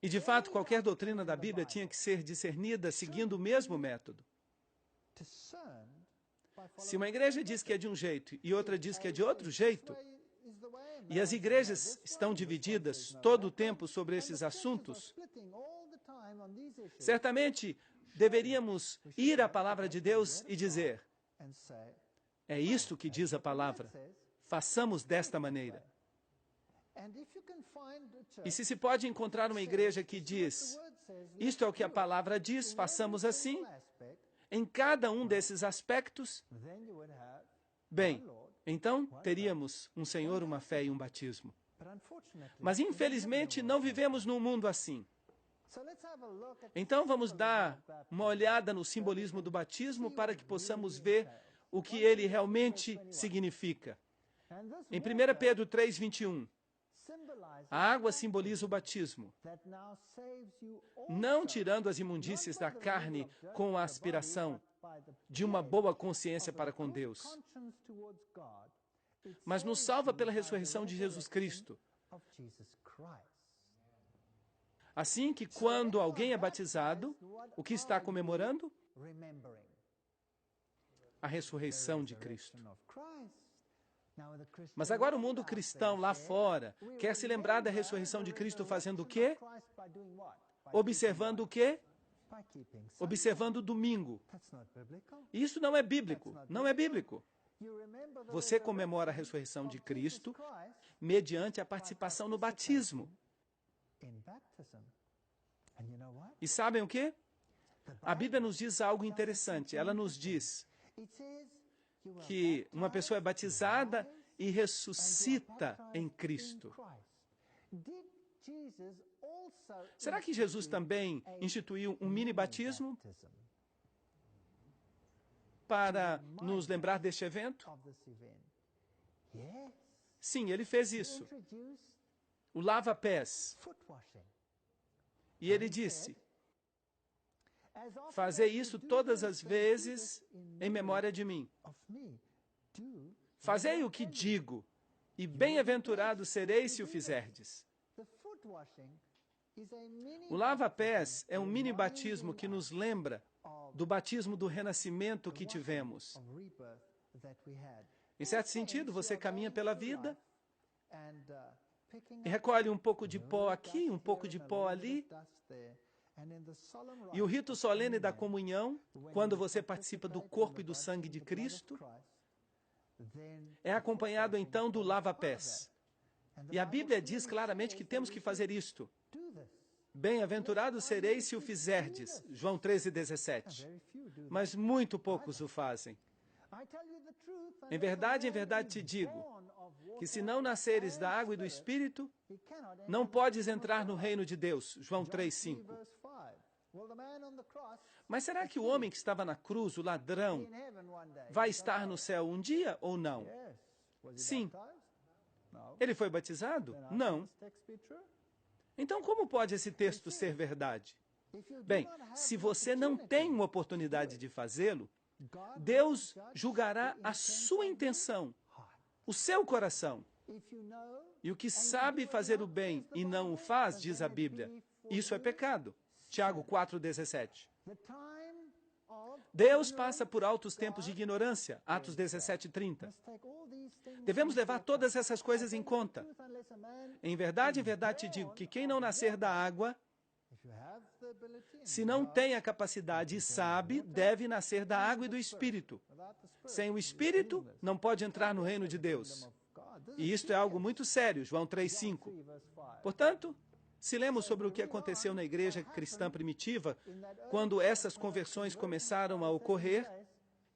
E, de fato, qualquer doutrina da Bíblia tinha que ser discernida seguindo o mesmo método. Se uma igreja diz que é de um jeito e outra diz que é de outro jeito, e as igrejas estão divididas todo o tempo sobre esses assuntos, certamente deveríamos ir à palavra de Deus e dizer: é isto que diz a palavra, façamos desta maneira. E se pode encontrar uma igreja que diz, isto é o que a palavra diz, façamos assim, em cada um desses aspectos, bem, então teríamos um Senhor, uma fé e um batismo. Mas infelizmente não vivemos num mundo assim. Então vamos dar uma olhada no simbolismo do batismo para que possamos ver o que ele realmente significa. Em 1 Pedro 3:21, a água simboliza o batismo, não tirando as imundícias da carne com a aspiração de uma boa consciência para com Deus, mas nos salva pela ressurreição de Jesus Cristo. Assim que quando alguém é batizado, o que está comemorando? A ressurreição de Cristo. Mas agora o mundo cristão lá fora quer se lembrar da ressurreição de Cristo fazendo o quê? Observando o quê? Observando o domingo. Isso não é bíblico. Não é bíblico. Você comemora a ressurreição de Cristo mediante a participação no batismo. E sabem o quê? A Bíblia nos diz algo interessante. Ela nos diz que uma pessoa é batizada e ressuscita em Cristo. Será que Jesus também instituiu um mini-batismo para nos lembrar deste evento? Sim, ele fez isso. O lava-pés. E ele disse: fazei isso todas as vezes em memória de mim. Fazei o que digo, e bem-aventurado sereis se o fizerdes. O lava-pés é um mini-batismo que nos lembra do batismo do renascimento que tivemos. Em certo sentido, você caminha pela vida e recolhe um pouco de pó aqui, um pouco de pó ali. E o rito solene da comunhão, quando você participa do corpo e do sangue de Cristo, é acompanhado então do lava-pés. E a Bíblia diz claramente que temos que fazer isto. Bem-aventurado sereis se o fizerdes, João 13:17. Mas muito poucos o fazem. Em verdade te digo, que se não nasceres da água e do Espírito, não podes entrar no reino de Deus, João 3:5. Mas será que o homem que estava na cruz, o ladrão, vai estar no céu um dia ou não? Sim. Ele foi batizado? Não. Então, como pode esse texto ser verdade? Bem, se você não tem uma oportunidade de fazê-lo, Deus julgará a sua intenção, o seu coração. E o que sabe fazer o bem e não o faz, diz a Bíblia, isso é pecado. Tiago 4:17. Deus passa por altos tempos de ignorância, Atos 17:30. Devemos levar todas essas coisas em conta. Em verdade te digo que quem não nascer da água, se não tem a capacidade e sabe, deve nascer da água e do Espírito. Sem o Espírito, não pode entrar no reino de Deus. E isto é algo muito sério, João 3:5. Portanto, Se lemos sobre o que aconteceu na igreja cristã primitiva, quando essas conversões começaram a ocorrer,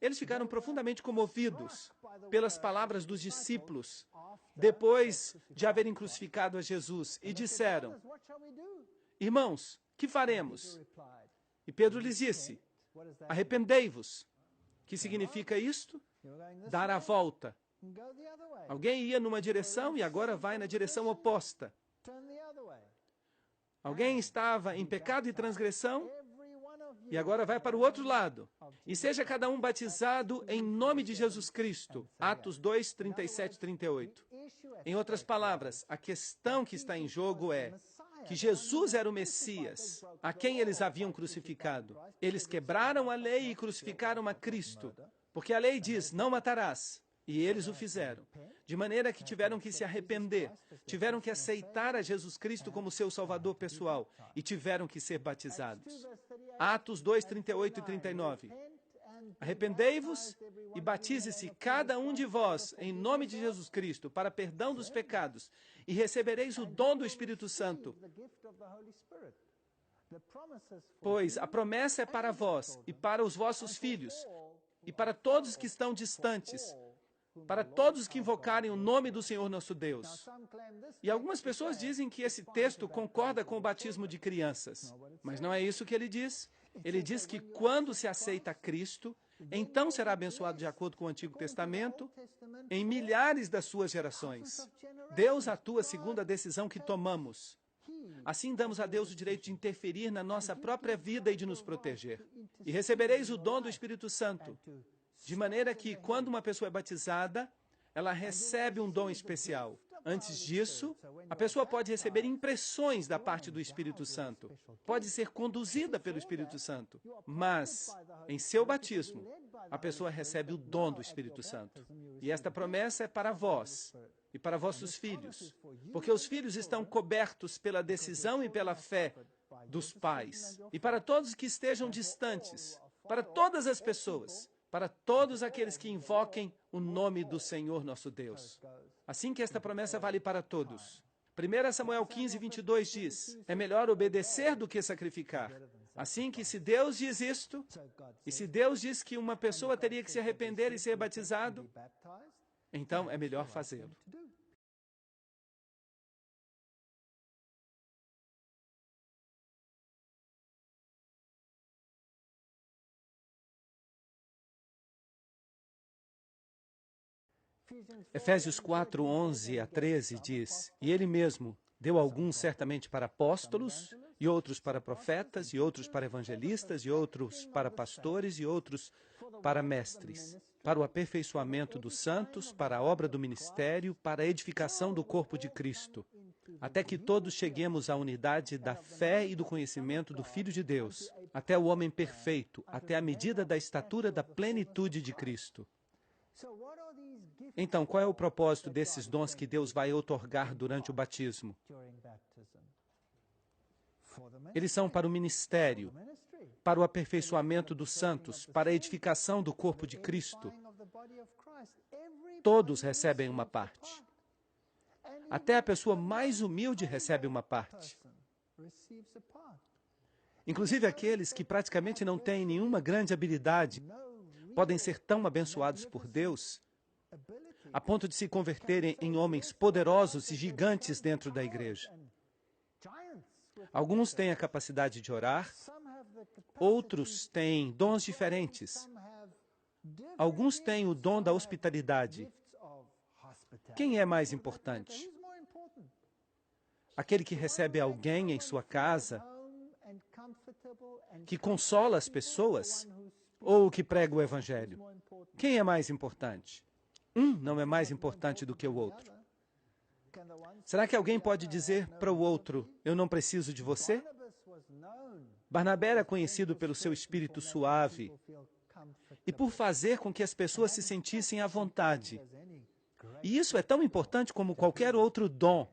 eles ficaram profundamente comovidos pelas palavras dos discípulos, depois de haverem crucificado a Jesus, e disseram: irmãos, que faremos? E Pedro lhes disse: arrependei-vos. Que significa isto? Dar a volta. Alguém ia numa direção e agora vai na direção oposta. Alguém estava em pecado e transgressão e agora vai para o outro lado. E seja cada um batizado em nome de Jesus Cristo. Atos 2, 37 e 38. Em outras palavras, a questão que está em jogo é que Jesus era o Messias, a quem eles haviam crucificado. Eles quebraram a lei e crucificaram a Cristo, porque a lei diz: não matarás. E eles o fizeram, de maneira que tiveram que se arrepender, tiveram que aceitar a Jesus Cristo como seu Salvador pessoal e tiveram que ser batizados. Atos 2, 38 e 39. Arrependei-vos e batize-se cada um de vós em nome de Jesus Cristo para perdão dos pecados e recebereis o dom do Espírito Santo. Pois a promessa é para vós e para os vossos filhos e para todos que estão distantes, para todos que invocarem o nome do Senhor nosso Deus. E algumas pessoas dizem que esse texto concorda com o batismo de crianças. Mas não é isso que ele diz. Ele diz que quando se aceita Cristo, então será abençoado de acordo com o Antigo Testamento em milhares das suas gerações. Deus atua segundo a decisão que tomamos. Assim damos a Deus o direito de interferir na nossa própria vida e de nos proteger. E recebereis o dom do Espírito Santo. De maneira que, quando uma pessoa é batizada, ela recebe um dom especial. Antes disso, a pessoa pode receber impressões da parte do Espírito Santo. Pode ser conduzida pelo Espírito Santo. Mas, em seu batismo, a pessoa recebe o dom do Espírito Santo. E esta promessa é para vós e para vossos filhos. Porque os filhos estão cobertos pela decisão e pela fé dos pais. E para todos que estejam distantes, para todas as pessoas, para todos aqueles que invoquem o nome do Senhor nosso Deus. Assim que esta promessa vale para todos. 1 Samuel 15, 22 diz: é melhor obedecer do que sacrificar. Assim que se Deus diz isto, e se Deus diz que uma pessoa teria que se arrepender e ser batizado, então é melhor fazê-lo. Efésios 4, 11 a 13 diz: e ele mesmo deu alguns certamente para apóstolos, e outros para profetas, e outros para evangelistas, e outros para pastores, e outros para mestres, para o aperfeiçoamento dos santos, para a obra do ministério, para a edificação do corpo de Cristo, até que todos cheguemos à unidade da fé e do conhecimento do Filho de Deus, até o homem perfeito, até a medida da estatura da plenitude de Cristo. Então, qual é o propósito desses dons que Deus vai outorgar durante o batismo? Eles são para o ministério, para o aperfeiçoamento dos santos, para a edificação do corpo de Cristo. Todos recebem uma parte. Até a pessoa mais humilde recebe uma parte. Inclusive aqueles que praticamente não têm nenhuma grande habilidade podem ser tão abençoados por Deus a ponto de se converterem em homens poderosos e gigantes dentro da igreja. Alguns têm a capacidade de orar, outros têm dons diferentes. Alguns têm o dom da hospitalidade. Quem é mais importante? Aquele que recebe alguém em sua casa, que consola as pessoas, ou o que prega o evangelho? Quem é mais importante? Um não é mais importante do que o outro. Será que alguém pode dizer para o outro: eu não preciso de você? Barnabé era conhecido pelo seu espírito suave e por fazer com que as pessoas se sentissem à vontade. E isso é tão importante como qualquer outro dom,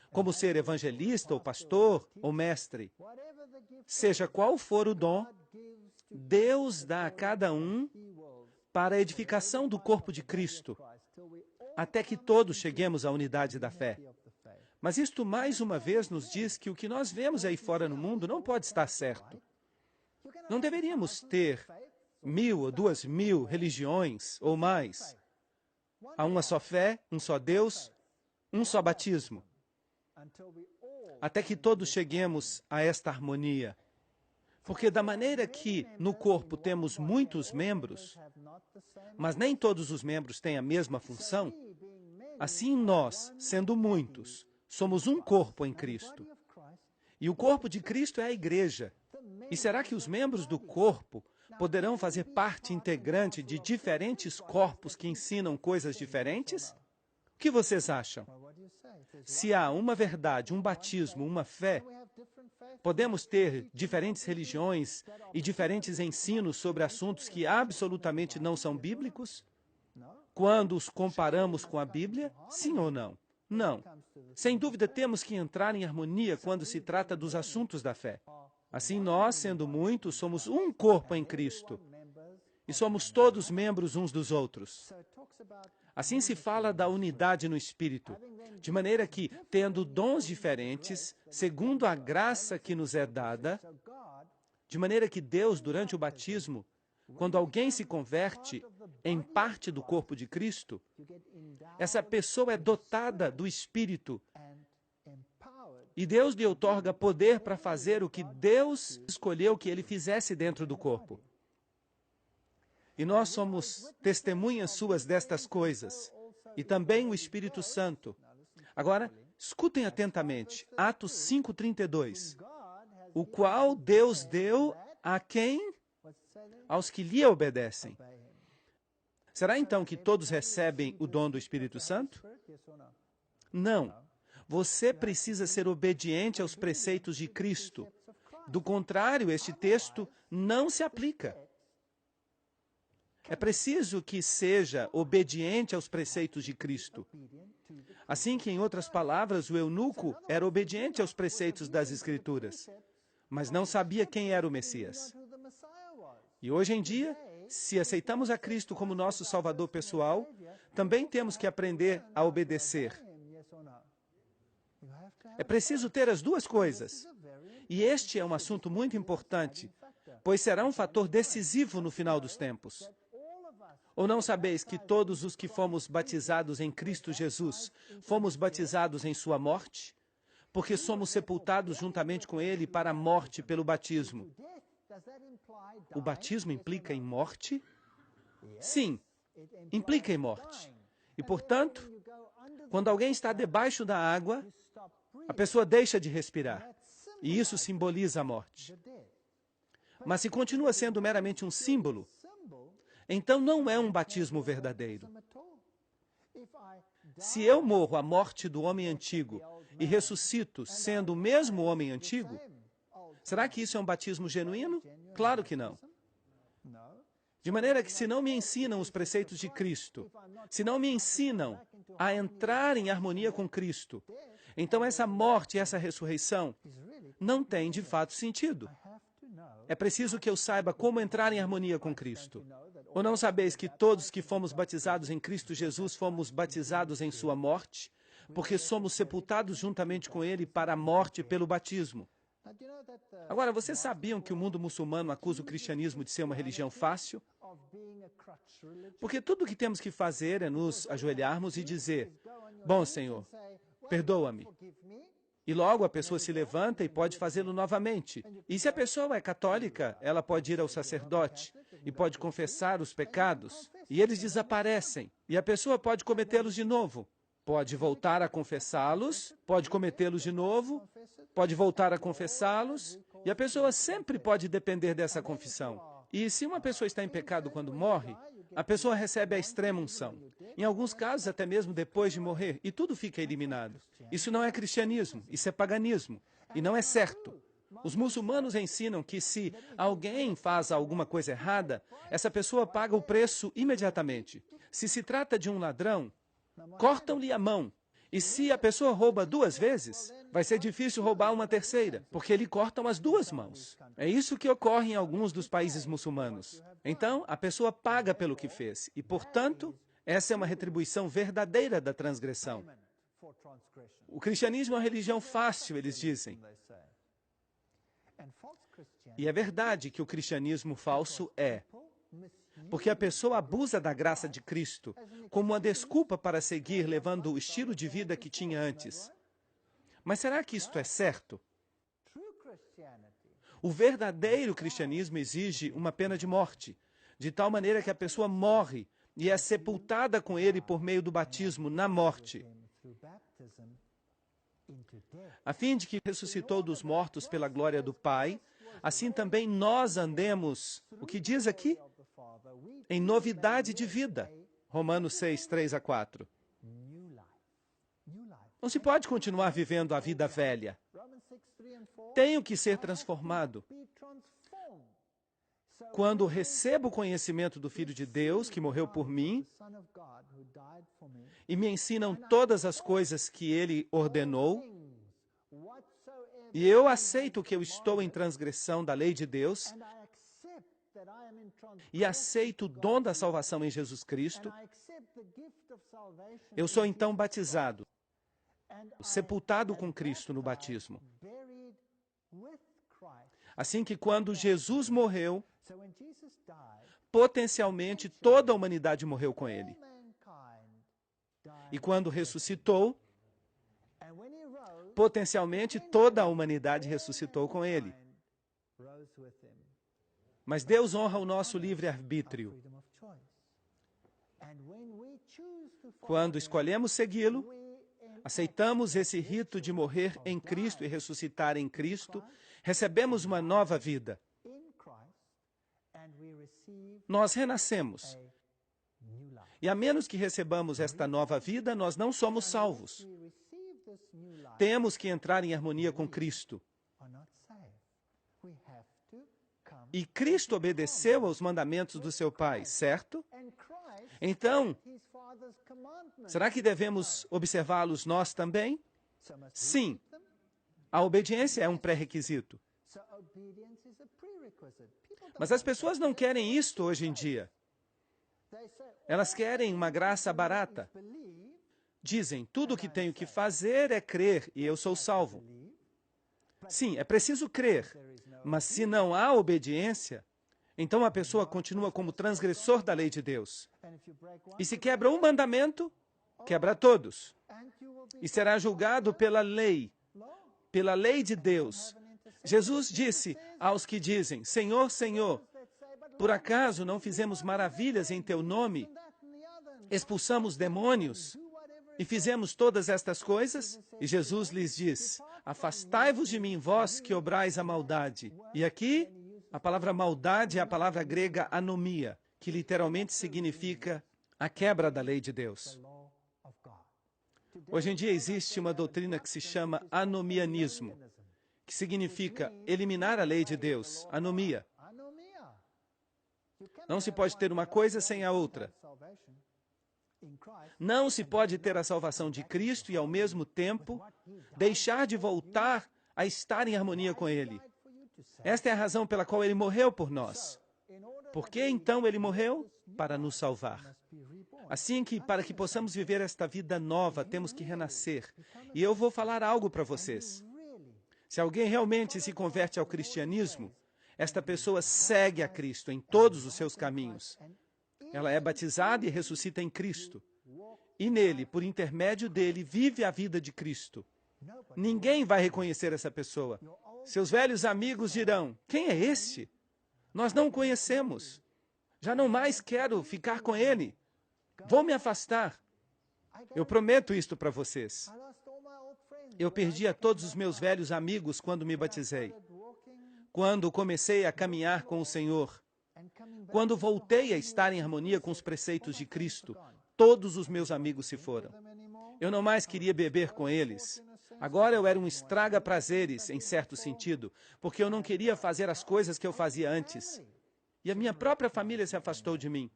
como ser evangelista, ou pastor, ou mestre. Seja qual for o dom, Deus dá a cada um para a edificação do corpo de Cristo, até que todos cheguemos à unidade da fé. Mas isto mais uma vez nos diz que o que nós vemos aí fora no mundo não pode estar certo. Não deveríamos ter 1.000 ou 2.000 religiões ou mais. Há uma só fé, um só Deus, um só batismo. Até que todos cheguemos a esta harmonia. Porque da maneira que no corpo temos muitos membros, mas nem todos os membros têm a mesma função, assim nós, sendo muitos, somos um corpo em Cristo. E o corpo de Cristo é a igreja. E será que os membros do corpo poderão fazer parte integrante de diferentes corpos que ensinam coisas diferentes? O que vocês acham? Se há uma verdade, um batismo, uma fé, podemos ter diferentes religiões e diferentes ensinos sobre assuntos que absolutamente não são bíblicos? Quando os comparamos com a Bíblia, sim ou não? Não. Sem dúvida, temos que entrar em harmonia quando se trata dos assuntos da fé. Assim, nós, sendo muitos, somos um corpo em Cristo. E somos todos membros uns dos outros. Assim se fala da unidade no Espírito, de maneira que, tendo dons diferentes, segundo a graça que nos é dada, de maneira que Deus, durante o batismo, quando alguém se converte em parte do corpo de Cristo, essa pessoa é dotada do Espírito e Deus lhe outorga poder para fazer o que Deus escolheu que ele fizesse dentro do corpo. E nós somos testemunhas suas destas coisas, e também o Espírito Santo. Agora, escutem atentamente, Atos 5:32, o qual Deus deu a quem? Aos que lhe obedecem. Será então que todos recebem o dom do Espírito Santo? Não. Você precisa ser obediente aos preceitos de Cristo. Do contrário, este texto não se aplica. É preciso que seja obediente aos preceitos de Cristo. Assim que, em outras palavras, o eunuco era obediente aos preceitos das Escrituras, mas não sabia quem era o Messias. E hoje em dia, se aceitamos a Cristo como nosso Salvador pessoal, também temos que aprender a obedecer. É preciso ter as duas coisas. E este é um assunto muito importante, pois será um fator decisivo no final dos tempos. Ou não sabeis que todos os que fomos batizados em Cristo Jesus, fomos batizados em sua morte? Porque somos sepultados juntamente com ele para a morte pelo batismo. O batismo implica em morte? Sim, implica em morte. E, portanto, quando alguém está debaixo da água, a pessoa deixa de respirar. E isso simboliza a morte. Mas se continua sendo meramente um símbolo, então não é um batismo verdadeiro. Se eu morro a morte do homem antigo e ressuscito sendo o mesmo homem antigo, será que isso é um batismo genuíno? Claro que não. De maneira que se não me ensinam os preceitos de Cristo, se não me ensinam a entrar em harmonia com Cristo, então essa morte e essa ressurreição não têm de fato sentido. É preciso que eu saiba como entrar em harmonia com Cristo. Ou não sabeis que todos que fomos batizados em Cristo Jesus fomos batizados em sua morte, porque somos sepultados juntamente com ele para a morte pelo batismo? Agora, vocês sabiam que o mundo muçulmano acusa o cristianismo de ser uma religião fácil? Porque tudo o que temos que fazer é nos ajoelharmos e dizer: bom, Senhor, perdoa-me. E logo a pessoa se levanta e pode fazê-lo novamente. E se a pessoa é católica, ela pode ir ao sacerdote e pode confessar os pecados, e eles desaparecem. E a pessoa pode cometê-los de novo. Pode voltar a confessá-los, pode cometê-los de novo, pode voltar a confessá-los, e a pessoa sempre pode depender dessa confissão. E se uma pessoa está em pecado quando morre, a pessoa recebe a extrema unção. Em alguns casos, até mesmo depois de morrer, e tudo fica eliminado. Isso não é cristianismo, isso é paganismo, e não é certo. Os muçulmanos ensinam que se alguém faz alguma coisa errada, essa pessoa paga o preço imediatamente. Se trata de um ladrão, cortam-lhe a mão. E se a pessoa rouba 2 vezes, vai ser difícil roubar uma terceira, porque lhe cortam as 2 mãos. É isso que ocorre em alguns dos países muçulmanos. Então, a pessoa paga pelo que fez, e, portanto, essa é uma retribuição verdadeira da transgressão. O cristianismo é uma religião fácil, eles dizem. E é verdade que o cristianismo falso é. Porque a pessoa abusa da graça de Cristo como uma desculpa para seguir levando o estilo de vida que tinha antes. Mas será que isto é certo? O verdadeiro cristianismo exige uma pena de morte, de tal maneira que a pessoa morre e é sepultada com ele por meio do batismo na morte, a fim de que ressuscitou dos mortos pela glória do Pai, assim também nós andemos, o que diz aqui? Em novidade de vida. Romanos 6, 3 a 4. Não se pode continuar vivendo a vida velha. Tenho que ser transformado. Quando recebo o conhecimento do Filho de Deus, que morreu por mim, e me ensinam todas as coisas que Ele ordenou, e eu aceito que eu estou em transgressão da lei de Deus, e aceito o dom da salvação em Jesus Cristo, eu sou então batizado, sepultado com Cristo no batismo. Assim que quando Jesus morreu, potencialmente toda a humanidade morreu com ele. E quando ressuscitou, potencialmente toda a humanidade ressuscitou com ele. Mas Deus honra o nosso livre-arbítrio. Quando escolhemos segui-lo, aceitamos esse rito de morrer em Cristo e ressuscitar em Cristo, recebemos uma nova vida. Nós renascemos. E a menos que recebamos esta nova vida, nós não somos salvos. Temos que entrar em harmonia com Cristo. E Cristo obedeceu aos mandamentos do seu Pai, certo? Então, será que devemos observá-los nós também? Sim. A obediência é um pré-requisito. Mas as pessoas não querem isto hoje em dia. Elas querem uma graça barata. Dizem, tudo o que tenho que fazer é crer e eu sou salvo. Sim, é preciso crer, mas se não há obediência, então a pessoa continua como transgressor da lei de Deus. E se quebra um mandamento, quebra todos. E será julgado pela lei de Deus. Jesus disse aos que dizem, Senhor, Senhor, por acaso não fizemos maravilhas em teu nome? Expulsamos demônios e fizemos todas estas coisas? E Jesus lhes diz, afastai-vos de mim, vós que obrais a maldade. E aqui, a palavra maldade é a palavra grega anomia, que literalmente significa a quebra da lei de Deus. Hoje em dia existe uma doutrina que se chama anomianismo, que significa eliminar a lei de Deus, anomia. Não se pode ter uma coisa sem a outra. Não se pode ter a salvação de Cristo e, ao mesmo tempo, deixar de voltar a estar em harmonia com Ele. Esta é a razão pela qual Ele morreu por nós. Por que, então, Ele morreu? Para nos salvar. Assim que, para que possamos viver esta vida nova, temos que renascer. E eu vou falar algo para vocês. Se alguém realmente se converte ao cristianismo, esta pessoa segue a Cristo em todos os seus caminhos. Ela é batizada e ressuscita em Cristo. E nele, por intermédio dele, vive a vida de Cristo. Ninguém vai reconhecer essa pessoa. Seus velhos amigos dirão, quem é esse? Nós não o conhecemos. Já não mais quero ficar com ele. Vou me afastar. Eu prometo isto para vocês. Eu perdi a todos os meus velhos amigos quando me batizei. Quando comecei a caminhar com o Senhor. Quando voltei a estar em harmonia com os preceitos de Cristo, todos os meus amigos se foram. Eu não mais queria beber com eles. Agora eu era um estraga-prazeres, em certo sentido, porque eu não queria fazer as coisas que eu fazia antes. E a minha própria família se afastou de mim.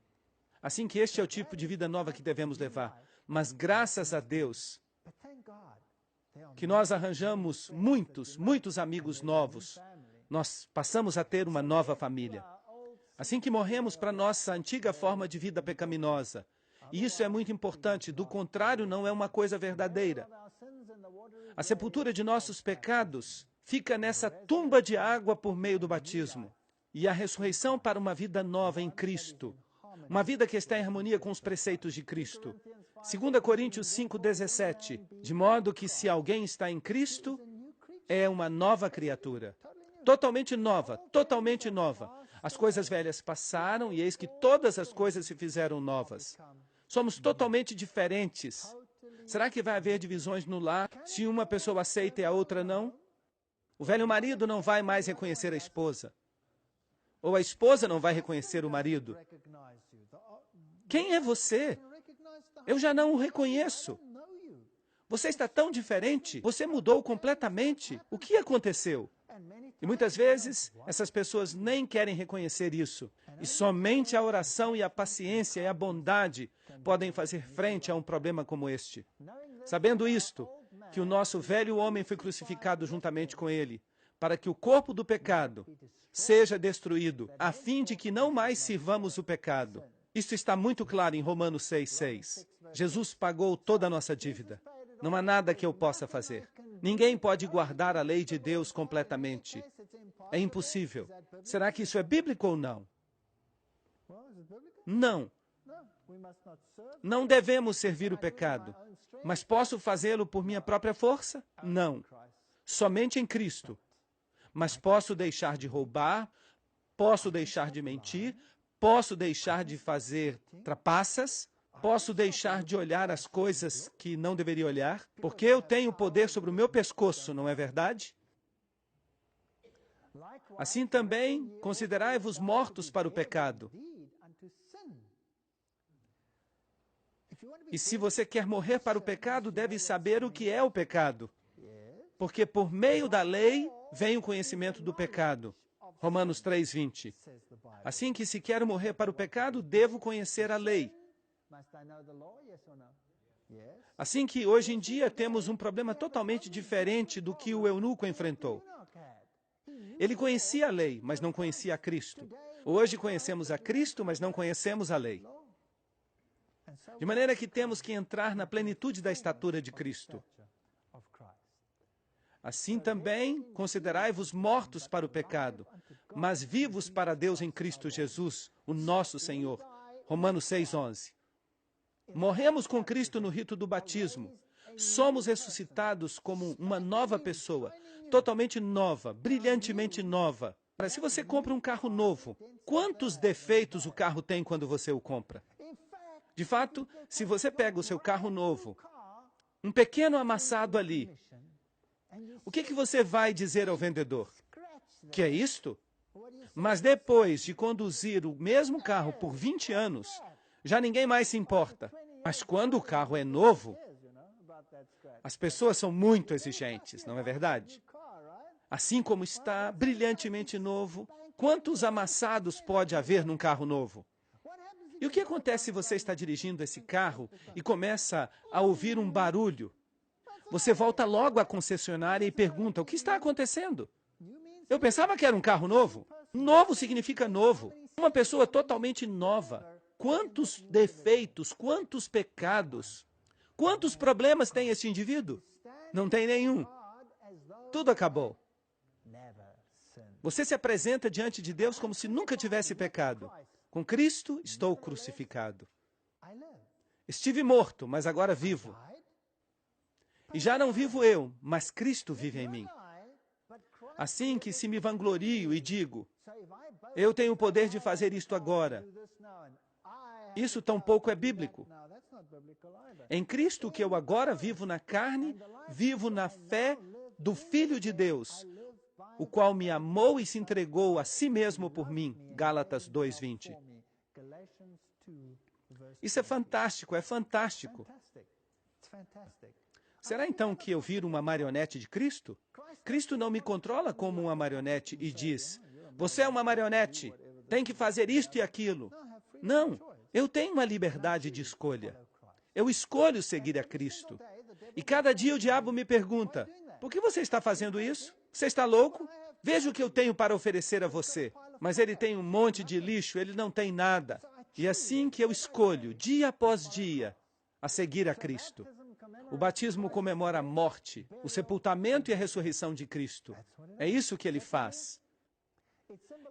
Assim que este é o tipo de vida nova que devemos levar. Mas graças a Deus, que nós arranjamos muitos amigos novos. Nós passamos a ter uma nova família. Assim que morremos para nossa antiga forma de vida pecaminosa E isso é muito importante. Do contrário, não é uma coisa verdadeira. A sepultura de nossos pecados fica nessa tumba de água por meio do batismo. E a ressurreição para uma vida nova em Cristo. Uma vida que está em harmonia com os preceitos de Cristo. 2 Coríntios 5,17. De modo que se alguém está em Cristo, é uma nova criatura. Totalmente nova, totalmente nova. As coisas velhas passaram e eis que todas as coisas se fizeram novas. Somos totalmente diferentes. Será que vai haver divisões no lar se uma pessoa aceita e a outra não? O velho marido não vai mais reconhecer a esposa. Ou a esposa não vai reconhecer o marido. Quem é você? Eu já não o reconheço. Você está tão diferente. Você mudou completamente. O que aconteceu? E muitas vezes, essas pessoas nem querem reconhecer isso. E somente a oração e a paciência e a bondade podem fazer frente a um problema como este. Sabendo isto, que o nosso velho homem foi crucificado juntamente com ele, para que o corpo do pecado seja destruído, a fim de que não mais sirvamos o pecado. Isto está muito claro em Romanos 6,6. Jesus pagou toda a nossa dívida. Não há nada que eu possa fazer. Ninguém pode guardar a lei de Deus completamente. É impossível. Será que isso é bíblico ou não? Não. Não devemos servir o pecado. Mas posso fazê-lo por minha própria força? Não. Somente em Cristo. Mas posso deixar de roubar, posso deixar de mentir, posso deixar de fazer trapaças, posso deixar de olhar as coisas que não deveria olhar, porque eu tenho poder sobre o meu pescoço, não é verdade? Assim também, considerai-vos mortos para o pecado. E se você quer morrer para o pecado, deve saber o que é o pecado. Porque por meio da lei vem o conhecimento do pecado. Romanos 3:20. Assim que se quero morrer para o pecado, devo conhecer a lei. Assim que hoje em dia temos um problema totalmente diferente do que o eunuco enfrentou. Ele conhecia a lei, mas não conhecia a Cristo. Hoje conhecemos a Cristo, mas não conhecemos a lei. De maneira que temos que entrar na plenitude da estatura de Cristo. Assim também, considerai-vos mortos para o pecado, mas vivos para Deus em Cristo Jesus, o nosso Senhor. Romanos 6:11. Morremos com Cristo no rito do batismo. Somos ressuscitados como uma nova pessoa, totalmente nova, brilhantemente nova. Mas se você compra um carro novo, quantos defeitos o carro tem quando você o compra? De fato, se você pega o seu carro novo, um pequeno amassado ali, o que você vai dizer ao vendedor? Que é isto? Mas depois de conduzir o mesmo carro por 20 anos, já ninguém mais se importa. Mas quando o carro é novo, as pessoas são muito exigentes, não é verdade? Assim como está brilhantemente novo, quantos amassados pode haver num carro novo? E o que acontece se você está dirigindo esse carro e começa a ouvir um barulho? Você volta logo à concessionária e pergunta, o que está acontecendo? Eu pensava que era um carro novo. Novo significa novo. Uma pessoa totalmente nova. Quantos defeitos, quantos pecados, quantos problemas tem esse indivíduo? Não tem nenhum. Tudo acabou. Você se apresenta diante de Deus como se nunca tivesse pecado. Com Cristo, estou crucificado. Estive morto, mas agora vivo. E já não vivo eu, mas Cristo vive em mim. Assim que se me vanglorio e digo, eu tenho o poder de fazer isto agora. Isso tampouco é bíblico. Em Cristo que eu agora vivo na carne, vivo na fé do Filho de Deus, o qual me amou e se entregou a si mesmo por mim. Gálatas 2:20. Isso é fantástico, é fantástico. Será então que eu viro uma marionete de Cristo? Cristo não me controla como uma marionete e diz, você é uma marionete, tem que fazer isto e aquilo. Não, eu tenho uma liberdade de escolha. Eu escolho seguir a Cristo. E cada dia o diabo me pergunta, por que você está fazendo isso? Você está louco? Veja o que eu tenho para oferecer a você. Mas ele tem um monte de lixo, ele não tem nada. E assim que eu escolho, dia após dia, a seguir a Cristo. O batismo comemora a morte, o sepultamento e a ressurreição de Cristo. É isso que ele faz.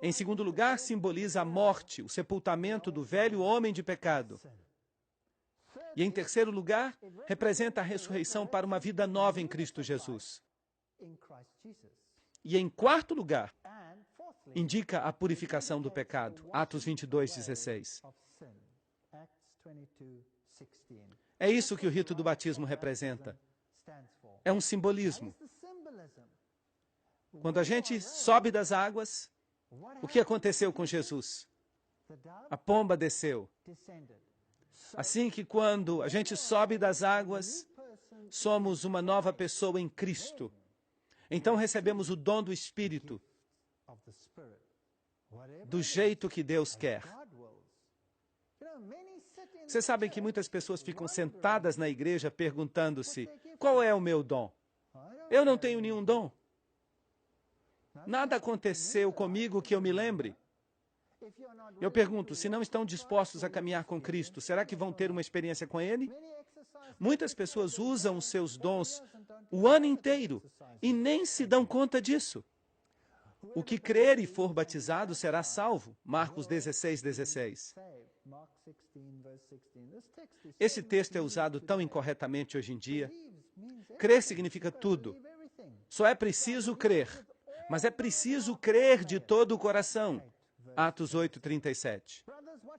Em segundo lugar, simboliza a morte, o sepultamento do velho homem de pecado. E em terceiro lugar, representa a ressurreição para uma vida nova em Cristo Jesus. E em quarto lugar, indica a purificação do pecado. Atos 22:16. É isso que o rito do batismo representa. É um simbolismo. Quando a gente sobe das águas, o que aconteceu com Jesus? A pomba desceu. Assim que quando a gente sobe das águas, somos uma nova pessoa em Cristo. Então recebemos o dom do Espírito, do jeito que Deus quer. Vocês sabem que muitas pessoas ficam sentadas na igreja perguntando-se: qual é o meu dom? Eu não tenho nenhum dom. Nada aconteceu comigo que eu me lembre. Eu pergunto, se não estão dispostos a caminhar com Cristo, será que vão ter uma experiência com Ele? Muitas pessoas usam os seus dons o ano inteiro e nem se dão conta disso. O que crer e for batizado será salvo. Marcos 16:16. Esse texto é usado tão incorretamente hoje em dia. Crer significa tudo. Só é preciso crer. Mas é preciso crer de todo o coração. Atos 8:37.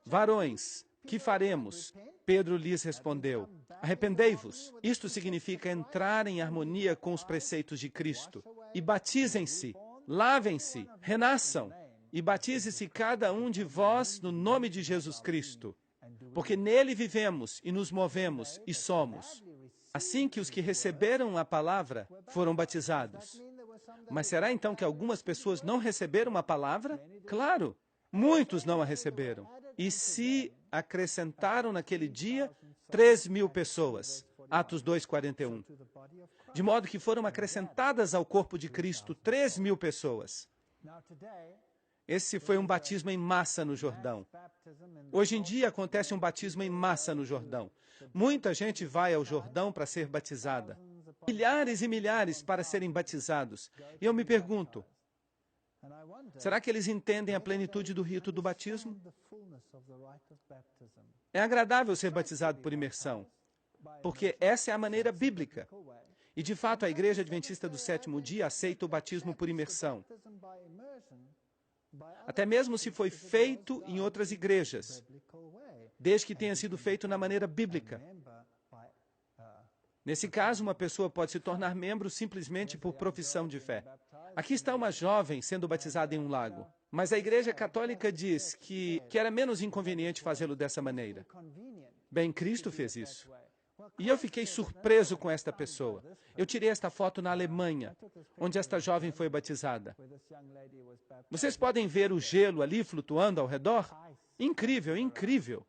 Varões, que faremos? Pedro lhes respondeu: arrependei-vos. Isto significa entrar em harmonia com os preceitos de Cristo. E batizem-se, lavem-se, renasçam. E batize-se cada um de vós no nome de Jesus Cristo. Porque nele vivemos e nos movemos e somos. Assim que os que receberam a palavra foram batizados. Mas será então que algumas pessoas não receberam a palavra? Claro, muitos não a receberam. E se acrescentaram naquele dia 3.000 pessoas. Atos 2:41. De modo que foram acrescentadas ao corpo de Cristo 3.000 pessoas. Esse foi um batismo em massa no Jordão. Hoje em dia acontece um batismo em massa no Jordão. Muita gente vai ao Jordão para ser batizada. Milhares e milhares para serem batizados. E eu me pergunto, será que eles entendem a plenitude do rito do batismo? É agradável ser batizado por imersão, porque essa é a maneira bíblica. E de fato a Igreja Adventista do Sétimo Dia aceita o batismo por imersão. Até mesmo se foi feito em outras igrejas, desde que tenha sido feito na maneira bíblica. Nesse caso, uma pessoa pode se tornar membro simplesmente por profissão de fé. Aqui está uma jovem sendo batizada em um lago, mas a Igreja Católica diz que era menos inconveniente fazê-lo dessa maneira. Bem, Cristo fez isso. E eu fiquei surpreso com esta pessoa. Eu tirei esta foto na Alemanha, onde esta jovem foi batizada. Vocês podem ver o gelo ali flutuando ao redor? Incrível, incrível.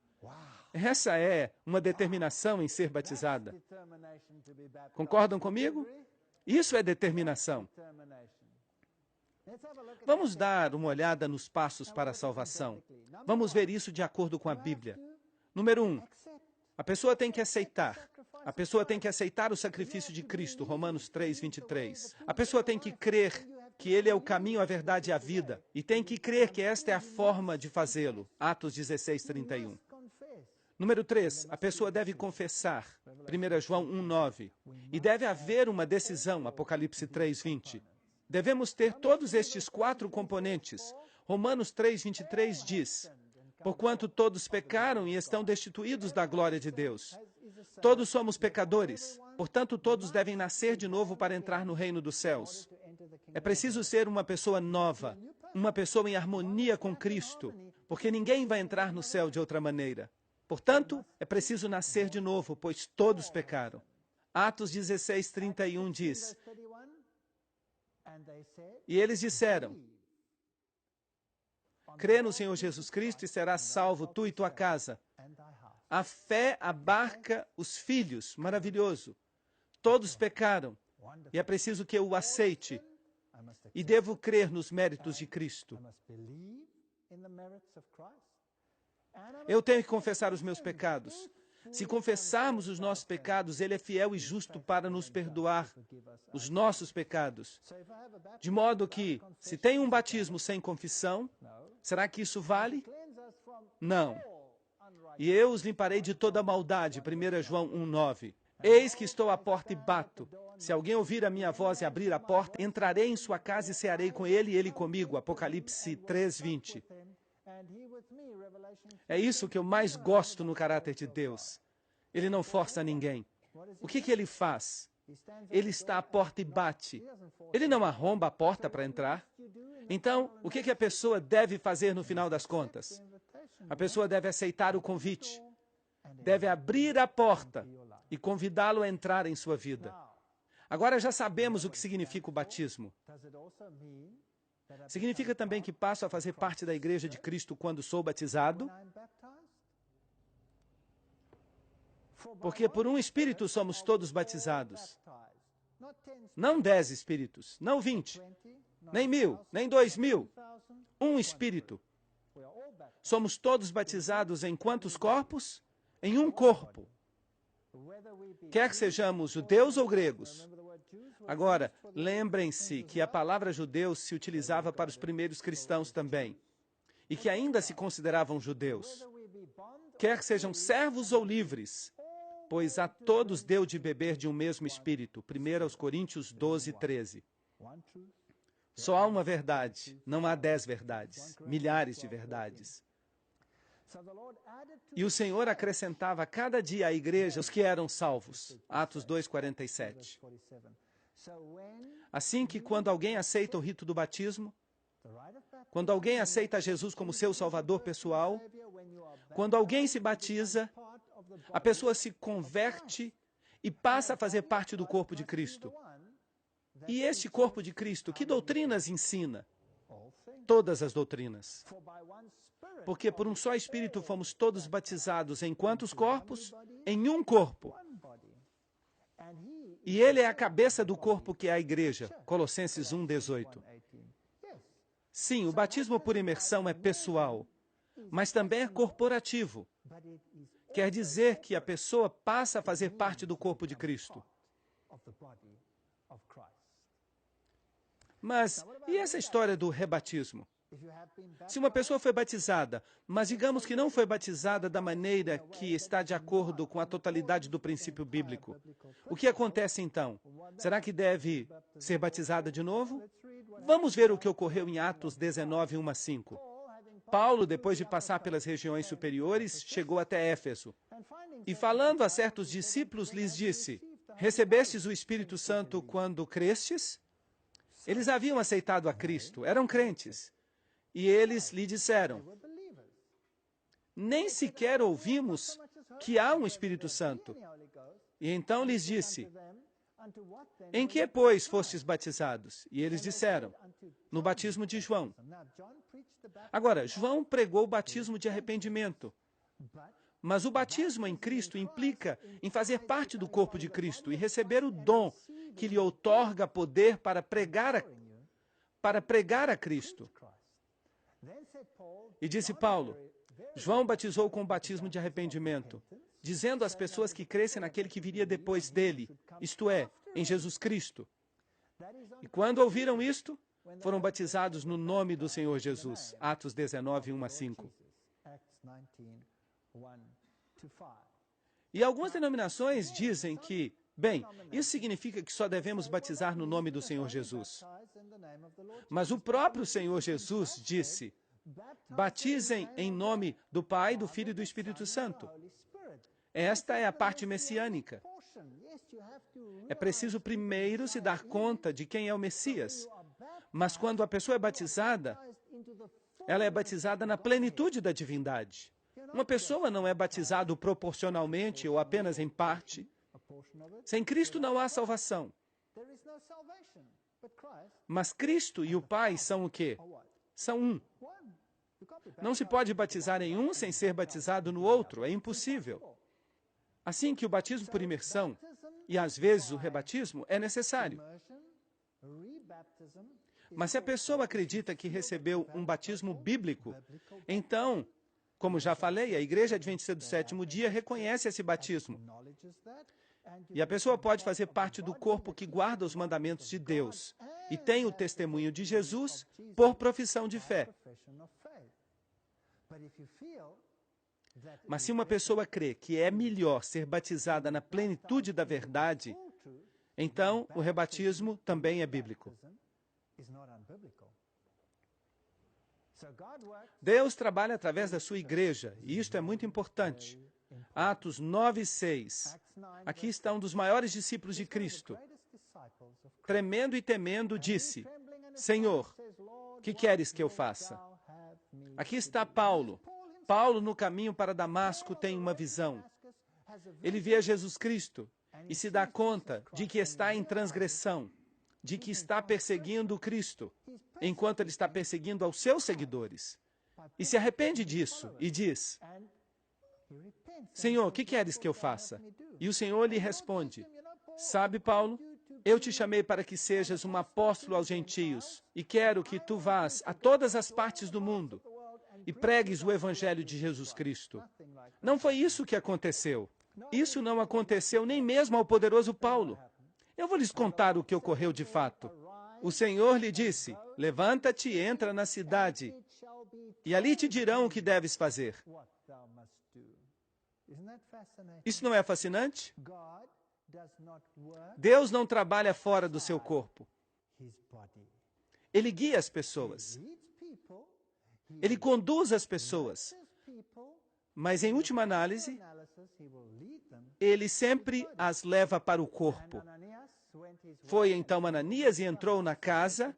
Essa é uma determinação em ser batizada. Concordam comigo? Isso é determinação. Vamos dar uma olhada nos passos para a salvação. Vamos ver isso de acordo com a Bíblia. Número 1. A pessoa tem que aceitar. A pessoa tem que aceitar o sacrifício de Cristo, Romanos 3:23. A pessoa tem que crer que Ele é o caminho, a verdade e a vida. E tem que crer que esta é a forma de fazê-lo, Atos 16:31. Número 3, a pessoa deve confessar, 1 João 1:9. E deve haver uma decisão, Apocalipse 3:20. Devemos ter todos estes 4 componentes. Romanos 3:23 diz: porquanto todos pecaram e estão destituídos da glória de Deus. Todos somos pecadores, portanto todos devem nascer de novo para entrar no reino dos céus. É preciso ser uma pessoa nova, uma pessoa em harmonia com Cristo, porque ninguém vai entrar no céu de outra maneira. Portanto, é preciso nascer de novo, pois todos pecaram. Atos 16:31 diz: e eles disseram: crê no Senhor Jesus Cristo e serás salvo, tu e tua casa. A fé abarca os filhos. Maravilhoso. Todos pecaram. E é preciso que eu o aceite. E devo crer nos méritos de Cristo. Eu tenho que confessar os meus pecados. Se confessarmos os nossos pecados, Ele é fiel e justo para nos perdoar os nossos pecados. De modo que, se tem um batismo sem confissão, será que isso vale? Não. E eu os limparei de toda maldade, 1 João 1,9. Eis que estou à porta e bato. Se alguém ouvir a minha voz e abrir a porta, entrarei em sua casa e cearei com ele e ele comigo. Apocalipse 3:20. É isso que eu mais gosto no caráter de Deus. Ele não força ninguém. O que ele faz? Ele está à porta e bate. Ele não arromba a porta para entrar. Então, o que a pessoa deve fazer no final das contas? A pessoa deve aceitar o convite. Deve abrir a porta e convidá-lo a entrar em sua vida. Agora já sabemos o que significa o batismo. Significa também que passo a fazer parte da Igreja de Cristo quando sou batizado? Porque por um Espírito somos todos batizados. Não 10 Espíritos, não 20, nem 1000, nem 2000. Um Espírito. Somos todos batizados em quantos corpos? Em um corpo. Quer que sejamos judeus ou gregos. Agora, lembrem-se que a palavra judeu se utilizava para os primeiros cristãos também, e que ainda se consideravam judeus. Quer que sejam servos ou livres, pois a todos deu de beber de um mesmo Espírito. 1 Coríntios 12:13. Só há uma verdade, não há 10 verdades, milhares de verdades. E o Senhor acrescentava a cada dia à igreja os que eram salvos. Atos 2:47. Assim que quando alguém aceita o rito do batismo, quando alguém aceita Jesus como seu salvador pessoal, quando alguém se batiza, a pessoa se converte e passa a fazer parte do corpo de Cristo. E este corpo de Cristo, que doutrinas ensina? Todas as doutrinas. Porque por um só Espírito fomos todos batizados em quantos corpos? Em um corpo. E Ele é a cabeça do corpo que é a igreja. Colossenses 1:18. Sim, o batismo por imersão é pessoal, mas também é corporativo. Quer dizer que a pessoa passa a fazer parte do corpo de Cristo. Mas, e essa história do rebatismo? Se uma pessoa foi batizada, mas digamos que não foi batizada da maneira que está de acordo com a totalidade do princípio bíblico, o que acontece então? Será que deve ser batizada de novo? Vamos ver o que ocorreu em Atos 19:1-5. Paulo, depois de passar pelas regiões superiores, chegou até Éfeso. E falando a certos discípulos, lhes disse: recebestes o Espírito Santo quando crestes? Eles haviam aceitado a Cristo, eram crentes. E eles lhe disseram: nem sequer ouvimos que há um Espírito Santo. E então lhes disse: em que, pois, fostes batizados? E eles disseram: no batismo de João. Agora, João pregou o batismo de arrependimento. Mas o batismo em Cristo implica em fazer parte do corpo de Cristo e receber o dom que lhe outorga poder para pregar a Cristo. E disse Paulo: João batizou com o batismo de arrependimento, dizendo às pessoas que crescem naquele que viria depois dele, isto é, em Jesus Cristo. E quando ouviram isto, foram batizados no nome do Senhor Jesus. Atos 19:1-5. E algumas denominações dizem que, bem, isso significa que só devemos batizar no nome do Senhor Jesus. Mas o próprio Senhor Jesus disse: batizem em nome do Pai, do Filho e do Espírito Santo. Esta é a parte messiânica. É preciso primeiro se dar conta de quem é o Messias. Mas quando a pessoa é batizada, ela é batizada na plenitude da divindade. Uma pessoa não é batizada proporcionalmente ou apenas em parte. Sem Cristo não há salvação. Mas Cristo e o Pai são o quê? São um. Não se pode batizar em um sem ser batizado no outro. É impossível. Assim que o batismo por imersão, e às vezes o rebatismo, é necessário. Mas se a pessoa acredita que recebeu um batismo bíblico, então Como já falei, a Igreja Adventista do Sétimo Dia reconhece esse batismo. E a pessoa pode fazer parte do corpo que guarda os mandamentos de Deus e tem o testemunho de Jesus por profissão de fé. Mas se uma pessoa crê que é melhor ser batizada na plenitude da verdade, então o rebatismo também é bíblico. Deus trabalha através da sua igreja, e isto é muito importante. Atos 9:6. Aqui está um dos maiores discípulos de Cristo. Tremendo e temendo, disse: Senhor, que queres que eu faça? Aqui está Paulo. Paulo, no caminho para Damasco, tem uma visão. Ele vê Jesus Cristo e se dá conta de que está em transgressão, de que está perseguindo Cristo, enquanto ele está perseguindo aos seus seguidores. E se arrepende disso e diz: Senhor, o que queres que eu faça? E o Senhor lhe responde: Sabe, Paulo, eu te chamei para que sejas um apóstolo aos gentios e quero que tu vás a todas as partes do mundo e pregues o evangelho de Jesus Cristo. Não foi isso que aconteceu. Isso não aconteceu nem mesmo ao poderoso Paulo. Eu vou lhes contar o que ocorreu de fato. O Senhor lhe disse: Levanta-te e entra na cidade, e ali te dirão o que deves fazer. Isso não é fascinante? Deus não trabalha fora do seu corpo. Ele guia as pessoas. Ele conduz as pessoas. Mas, em última análise, ele sempre as leva para o corpo. Foi então Ananias e entrou na casa.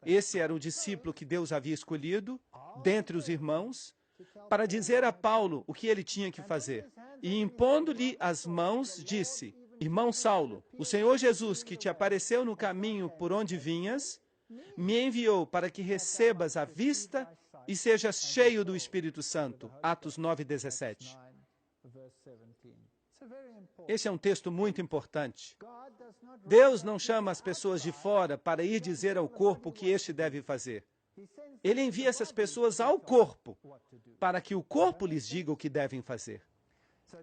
Esse era o discípulo que Deus havia escolhido, dentre os irmãos, para dizer a Paulo o que ele tinha que fazer. E, impondo-lhe as mãos, disse: Irmão Saulo, o Senhor Jesus, que te apareceu no caminho por onde vinhas, me enviou para que recebas a vista e sejas cheio do Espírito Santo. Atos 9:17. Esse é um texto muito importante. Deus não chama as pessoas de fora para ir dizer ao corpo o que este deve fazer. Ele envia essas pessoas ao corpo para que o corpo lhes diga o que devem fazer.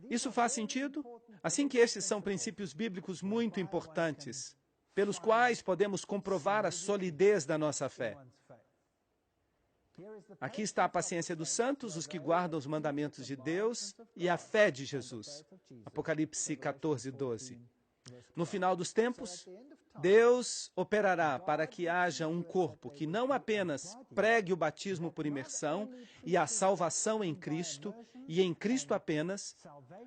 Isso faz sentido? Assim que estes são princípios bíblicos muito importantes, pelos quais podemos comprovar a solidez da nossa fé. Aqui está a paciência dos santos, os que guardam os mandamentos de Deus, e a fé de Jesus. Apocalipse 14:12. No final dos tempos, Deus operará para que haja um corpo que não apenas pregue o batismo por imersão e a salvação em Cristo, e em Cristo apenas,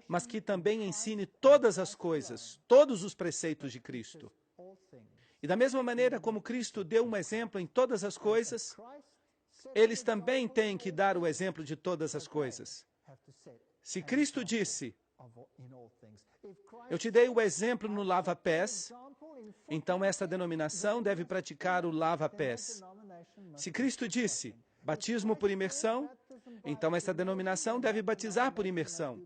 mas que também ensine todas as coisas, todos os preceitos de Cristo. E da mesma maneira como Cristo deu um exemplo em todas as coisas, eles também têm que dar o exemplo de todas as coisas. Se Cristo disse: Eu te dei o exemplo no lava-pés, então esta denominação deve praticar o lava-pés. Se Cristo disse: Batismo por imersão, então esta denominação deve batizar por imersão.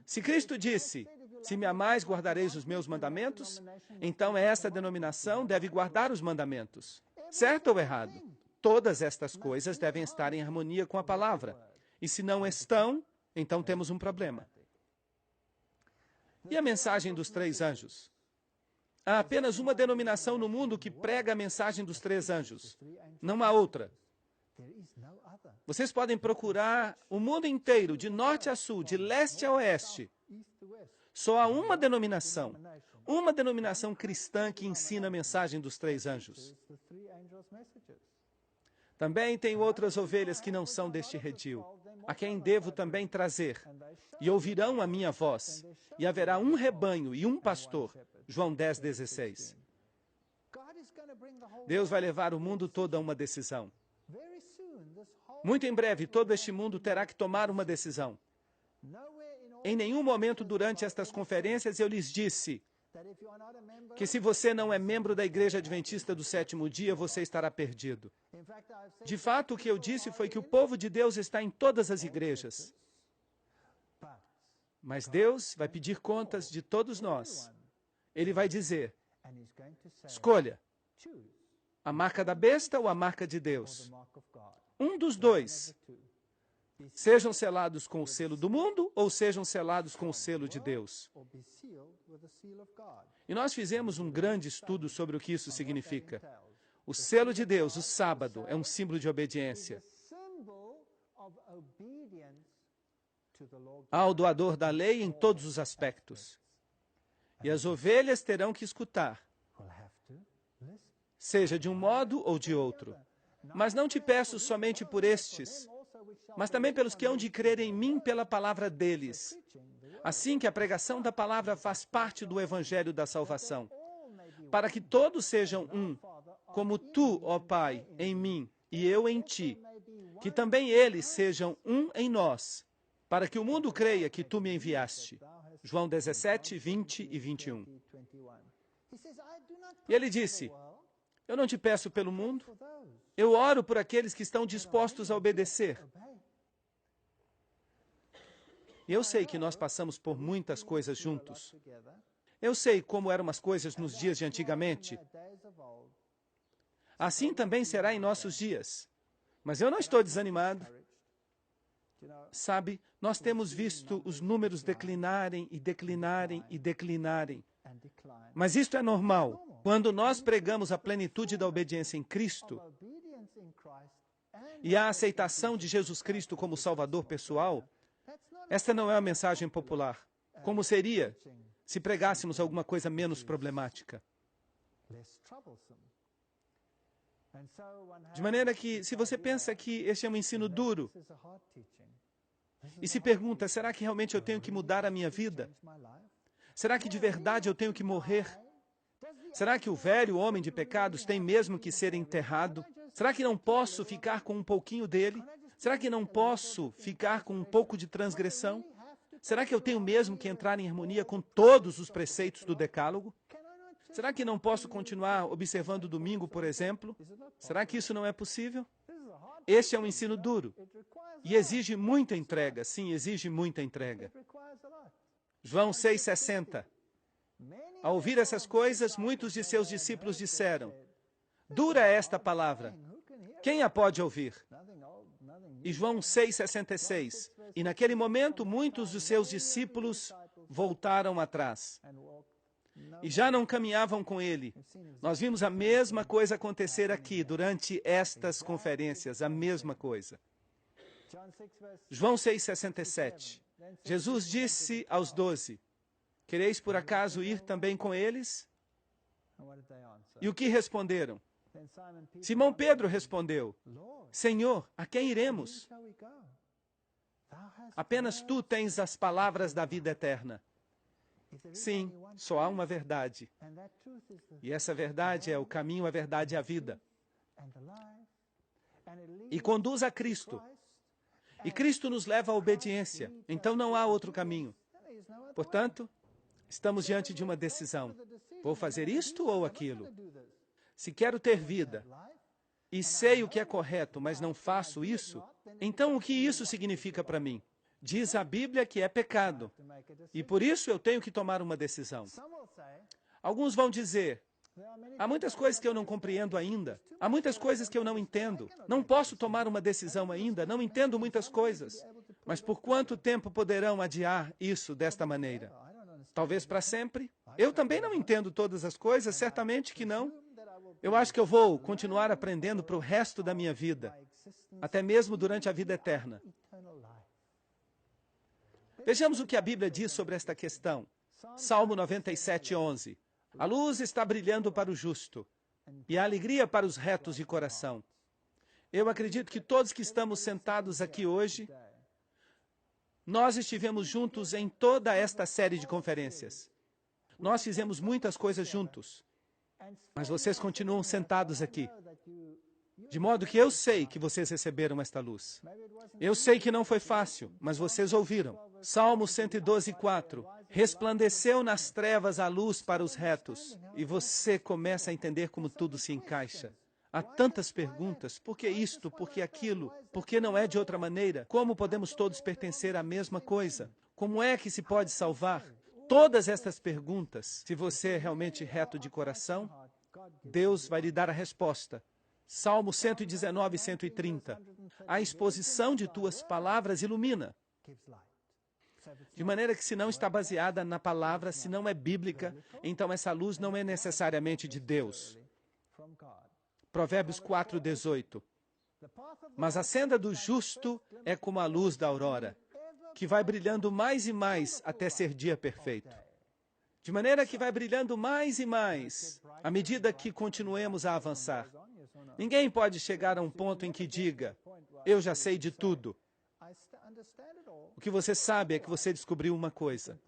Se Cristo disse: Se me amais, guardareis os meus mandamentos, então esta denominação deve guardar os mandamentos. Certo ou errado? Todas estas coisas devem estar em harmonia com a palavra. E se não estão, então temos um problema. E a mensagem dos 3 anjos? Há apenas uma denominação no mundo que prega a mensagem dos 3 anjos. Não há outra. Vocês podem procurar o mundo inteiro, de norte a sul, de leste a oeste. Só há uma denominação cristã que ensina a mensagem dos 3 anjos. Também tenho outras ovelhas que não são deste redil, a quem devo também trazer, e ouvirão a minha voz, e haverá um rebanho e um pastor. João 10:16. Deus vai levar o mundo todo a uma decisão. Muito em breve, todo este mundo terá que tomar uma decisão. Em nenhum momento durante estas conferências eu lhes disse que se você não é membro da Igreja Adventista do Sétimo Dia, você estará perdido. De fato, o que eu disse foi que o povo de Deus está em todas as igrejas. Mas Deus vai pedir contas de todos nós. Ele vai dizer: escolha a marca da besta ou a marca de Deus. Um dos dois. Sejam selados com o selo do mundo ou sejam selados com o selo de Deus. E nós fizemos um grande estudo sobre o que isso significa. O selo de Deus, o sábado, é um símbolo de obediência ao doador da lei em todos os aspectos. E as ovelhas terão que escutar, seja de um modo ou de outro. Mas não te peço somente por estes, mas também pelos que hão de crer em mim pela palavra deles. Assim que a pregação da palavra faz parte do evangelho da salvação, para que todos sejam um, como tu, ó Pai, em mim e eu em ti, que também eles sejam um em nós, para que o mundo creia que tu me enviaste. João 17, 20 e 21. E ele disse, eu não te peço pelo mundo, eu oro por aqueles que estão dispostos a obedecer. E eu sei que nós passamos por muitas coisas juntos. Eu sei como eram as coisas nos dias de antigamente. Assim também será em nossos dias. Mas eu não estou desanimado. Sabe, nós temos visto os números declinarem e declinarem e declinarem. Mas isto é normal. Quando nós pregamos a plenitude da obediência em Cristo e a aceitação de Jesus Cristo como Salvador pessoal, esta não é uma mensagem popular. Como seria se pregássemos alguma coisa menos problemática? De maneira que, se você pensa que este é um ensino duro, e se pergunta, será que realmente eu tenho que mudar a minha vida? Será que de verdade eu tenho que morrer? Será que o velho homem de pecados tem mesmo que ser enterrado? Será que não posso ficar com um pouquinho dele? Será que não posso ficar com um pouco de transgressão? Será que eu tenho mesmo que entrar em harmonia com todos os preceitos do Decálogo? Será que não posso continuar observando o domingo, por exemplo? Será que isso não é possível? Este é um ensino duro e exige muita entrega. Sim, exige muita entrega. João 6,60. Ao ouvir essas coisas, muitos de seus discípulos disseram, dura é esta palavra, quem a pode ouvir? E João 6,66. E naquele momento, muitos dos seus discípulos voltaram atrás. E já não caminhavam com ele. Nós vimos a mesma coisa acontecer aqui, durante estas conferências, a mesma coisa. João 6,67. Jesus disse aos 12, quereis por acaso ir também com eles? E o que responderam? Simão Pedro respondeu, Senhor, a quem iremos? Apenas tu tens as palavras da vida eterna. Sim, só há uma verdade. E essa verdade é o caminho, a verdade e a vida. E conduz a Cristo. E Cristo nos leva à obediência. Então não há outro caminho. Portanto, estamos diante de uma decisão. Vou fazer isto ou aquilo? Se quero ter vida e sei o que é correto, mas não faço isso, então o que isso significa para mim? Diz a Bíblia que é pecado. E por isso eu tenho que tomar uma decisão. Alguns vão dizer, há muitas coisas que eu não compreendo ainda. Há muitas coisas que eu não entendo. Não posso tomar uma decisão ainda. Não entendo muitas coisas. Mas por quanto tempo poderão adiar isso desta maneira? Talvez para sempre? Eu também não entendo todas as coisas, certamente que não. Eu acho que eu vou continuar aprendendo para o resto da minha vida, até mesmo durante a vida eterna. Vejamos o que a Bíblia diz sobre esta questão. Salmo 97, 11. A luz está brilhando para o justo e a alegria para os retos de coração. Eu acredito que todos que estamos sentados aqui hoje, nós estivemos juntos em toda esta série de conferências. Nós fizemos muitas coisas juntos, mas vocês continuam sentados aqui. De modo que eu sei que vocês receberam esta luz. Eu sei que não foi fácil, mas vocês ouviram. Salmo 112, 4. Resplandeceu nas trevas a luz para os retos. E você começa a entender como tudo se encaixa. Há tantas perguntas. Por que isto? Por que aquilo? Por que não é de outra maneira? Como podemos todos pertencer à mesma coisa? Como é que se pode salvar? Todas estas perguntas, se você é realmente reto de coração, Deus vai lhe dar a resposta. Salmo 119, 130. A exposição de tuas palavras ilumina. De maneira que se não está baseada na palavra, se não é bíblica, então essa luz não é necessariamente de Deus. Provérbios 4, 18. Mas a senda do justo é como a luz da aurora, que vai brilhando mais e mais até ser dia perfeito. De maneira que vai brilhando mais e mais, à medida que continuemos a avançar. Ninguém pode chegar a um ponto em que diga, eu já sei de tudo. O que você sabe é que você descobriu uma coisa.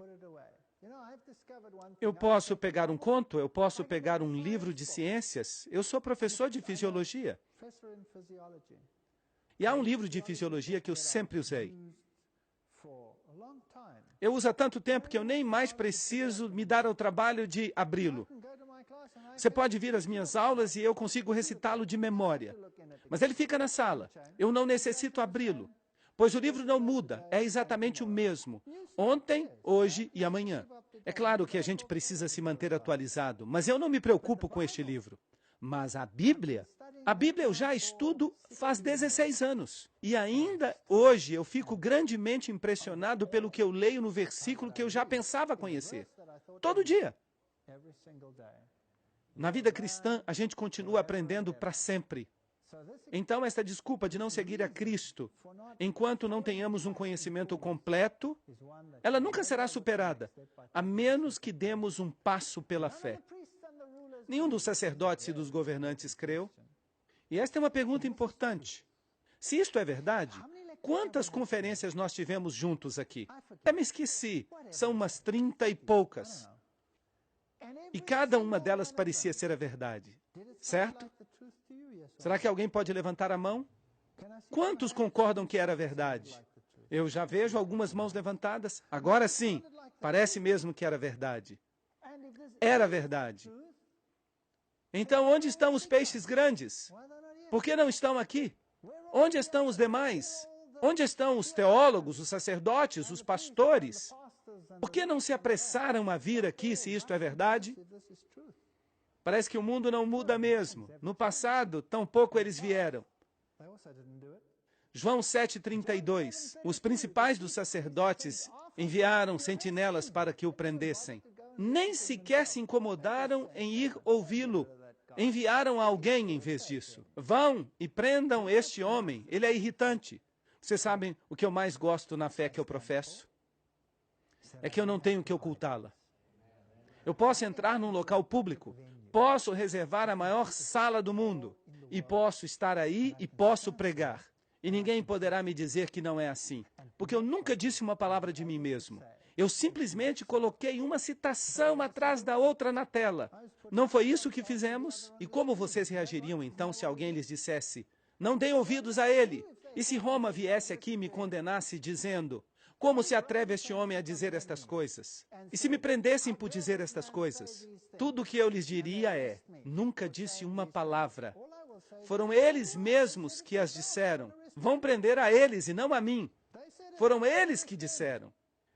Eu posso pegar um conto, eu posso pegar um livro de ciências. Eu sou professor de fisiologia. E há um livro de fisiologia que eu sempre usei. Eu uso há tanto tempo que eu nem mais preciso me dar ao trabalho de abri-lo. Você pode vir às minhas aulas e eu consigo recitá-lo de memória. Mas ele fica na sala. Eu não necessito abri-lo. Pois o livro não muda, é exatamente o mesmo. Ontem, hoje e amanhã. É claro que a gente precisa se manter atualizado, mas eu não me preocupo com este livro. Mas a Bíblia eu já estudo faz 16 anos. E ainda hoje eu fico grandemente impressionado pelo que eu leio no versículo que eu já pensava conhecer. Todo dia. Na vida cristã, a gente continua aprendendo para sempre. Então, esta desculpa de não seguir a Cristo, enquanto não tenhamos um conhecimento completo, ela nunca será superada, a menos que demos um passo pela fé. Nenhum dos sacerdotes e dos governantes creu. E esta é uma pergunta importante. Se isto é verdade, quantas conferências nós tivemos juntos aqui? Eu me esqueci, são umas 30 e poucas. E cada uma delas parecia ser a verdade, certo? Será que alguém pode levantar a mão? Quantos concordam que era verdade? Eu já vejo algumas mãos levantadas. Agora sim, parece mesmo que era verdade. Era verdade. Então, onde estão os peixes grandes? Por que não estão aqui? Onde estão os demais? Onde estão os teólogos, os sacerdotes, os pastores? Por que não se apressaram a vir aqui se isto é verdade? Parece que o mundo não muda mesmo. No passado, tampouco eles vieram. João 7,32. Os principais dos sacerdotes enviaram sentinelas para que o prendessem. Nem sequer se incomodaram em ir ouvi-lo. Enviaram alguém em vez disso. Vão e prendam este homem. Ele é irritante. Vocês sabem o que eu mais gosto na fé que eu professo? É que eu não tenho que ocultá-la. Eu posso entrar num local público, posso reservar a maior sala do mundo, e posso estar aí e posso pregar. E ninguém poderá me dizer que não é assim, porque eu nunca disse uma palavra de mim mesmo. Eu simplesmente coloquei uma citação atrás da outra na tela. Não foi isso que fizemos? E como vocês reagiriam então se alguém lhes dissesse, não deem ouvidos a ele? E se Roma viesse aqui e me condenasse dizendo, como se atreve este homem a dizer estas coisas? E se me prendessem por dizer estas coisas? Tudo o que eu lhes diria é, nunca disse uma palavra. Foram eles mesmos que as disseram. Vão prender a eles e não a mim. Foram eles que disseram.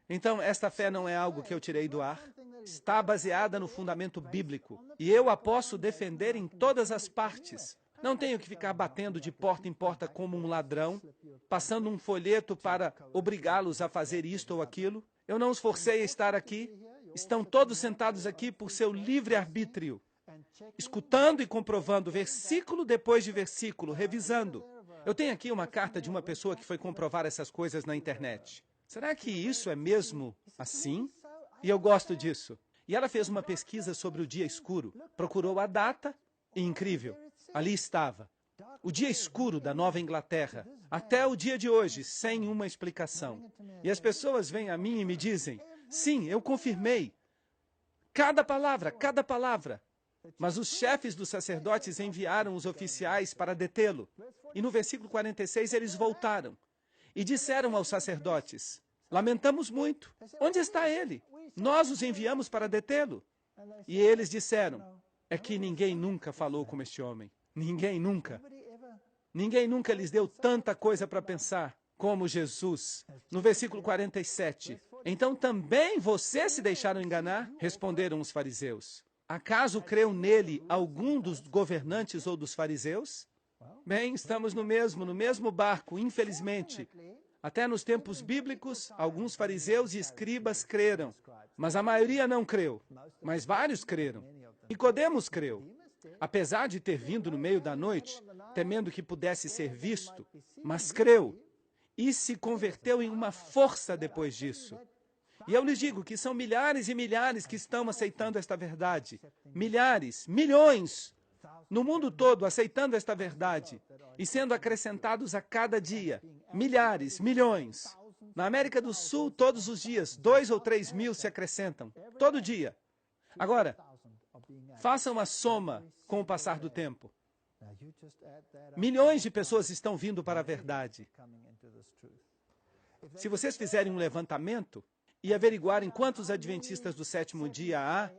Então, esta fé não é algo que eu tirei do ar. Está baseada no fundamento bíblico. E eu a posso defender em todas as partes. Não tenho que ficar batendo de porta em porta como um ladrão, passando um folheto para obrigá-los a fazer isto ou aquilo. Eu não os forcei a estar aqui. Estão todos sentados aqui por seu livre-arbítrio, escutando e comprovando versículo depois de versículo, revisando. Eu tenho aqui uma carta de uma pessoa que foi comprovar essas coisas na internet. Será que isso é mesmo assim? E eu gosto disso. E ela fez uma pesquisa sobre o dia escuro, procurou a data e, incrível, ali estava. O dia escuro da Nova Inglaterra, até o dia de hoje, sem uma explicação. E as pessoas vêm a mim e me dizem, sim, eu confirmei. Cada palavra. Mas os chefes dos sacerdotes enviaram os oficiais para detê-lo. E no versículo 46 eles voltaram e disseram aos sacerdotes, lamentamos muito. Onde está ele? Nós os enviamos para detê-lo. E eles disseram, é que ninguém nunca falou como este homem. Ninguém nunca. Ninguém nunca lhes deu tanta coisa para pensar como Jesus. No versículo 47, então também vocês se deixaram enganar? Responderam os fariseus. Acaso creu nele algum dos governantes ou dos fariseus? Bem, estamos no mesmo barco, infelizmente. Até nos tempos bíblicos, alguns fariseus e escribas creram, mas a maioria não creu. Mas vários creram. Nicodemos creu. Apesar de ter vindo no meio da noite, temendo que pudesse ser visto, mas creu e se converteu em uma força depois disso. E eu lhes digo que são milhares e milhares que estão aceitando esta verdade. Milhares, milhões, no mundo todo aceitando esta verdade e sendo acrescentados a cada dia. Milhares, milhões. Na América do Sul, todos os dias, 2 ou 3 mil se acrescentam. Todo dia. Agora, façam uma soma com o passar do tempo. Milhões de pessoas estão vindo para a verdade. Se vocês fizerem um levantamento e averiguarem quantos adventistas do sétimo dia há,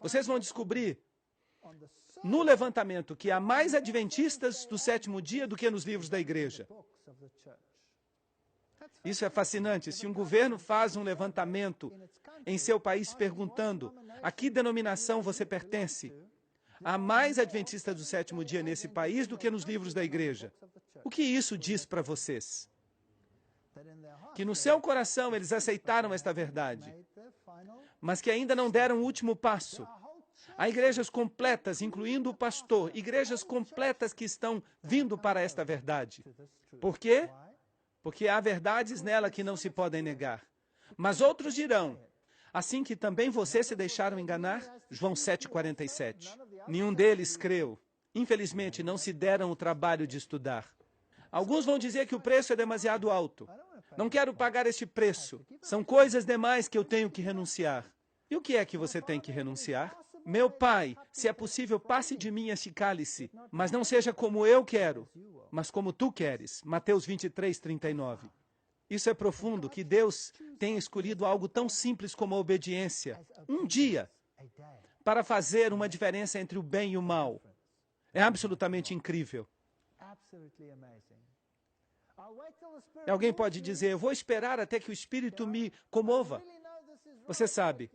vocês vão descobrir no levantamento que há mais adventistas do sétimo dia do que nos livros da igreja. Isso é fascinante. Se um governo faz um levantamento em seu país perguntando a que denominação você pertence, há mais adventistas do sétimo dia nesse país do que nos livros da igreja. O que isso diz para vocês? Que no seu coração eles aceitaram esta verdade, mas que ainda não deram o último passo. Há igrejas completas, incluindo o pastor, igrejas completas que estão vindo para esta verdade. Por quê? Porque há verdades nela que não se podem negar. Mas outros dirão, assim que também vocês se deixaram enganar, João 7,47. Nenhum deles creu. Infelizmente, não se deram o trabalho de estudar. Alguns vão dizer que o preço é demasiado alto. Não quero pagar este preço. São coisas demais que eu tenho que renunciar. E o que é que você tem que renunciar? Meu Pai, se é possível, passe de mim este cálice, mas não seja como eu quero, mas como tu queres. Mateus 23:39. Isso é profundo, que Deus tenha escolhido algo tão simples como a obediência, um dia, para fazer uma diferença entre o bem e o mal. É absolutamente incrível. E alguém pode dizer, eu vou esperar até que o Espírito me comova. Você sabe,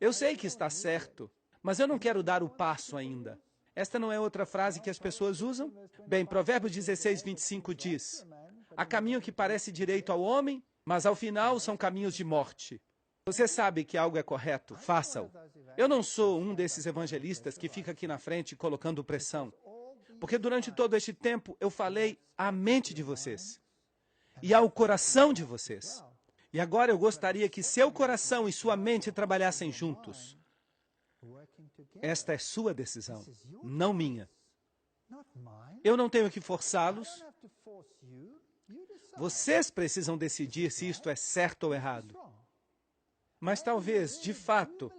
eu sei que está certo, mas eu não quero dar o passo ainda. Esta não é outra frase que as pessoas usam? Bem, Provérbios 16:25 diz, há caminho que parece direito ao homem, mas ao final são caminhos de morte. Você sabe que algo é correto, faça-o. Eu não sou um desses evangelistas que fica aqui na frente colocando pressão, porque durante todo este tempo eu falei à mente de vocês e ao coração de vocês. E agora eu gostaria que seu coração e sua mente trabalhassem juntos. Esta é sua decisão, não minha. Eu não tenho que forçá-los. Vocês precisam decidir se isto é certo ou errado. Mas talvez, de fato,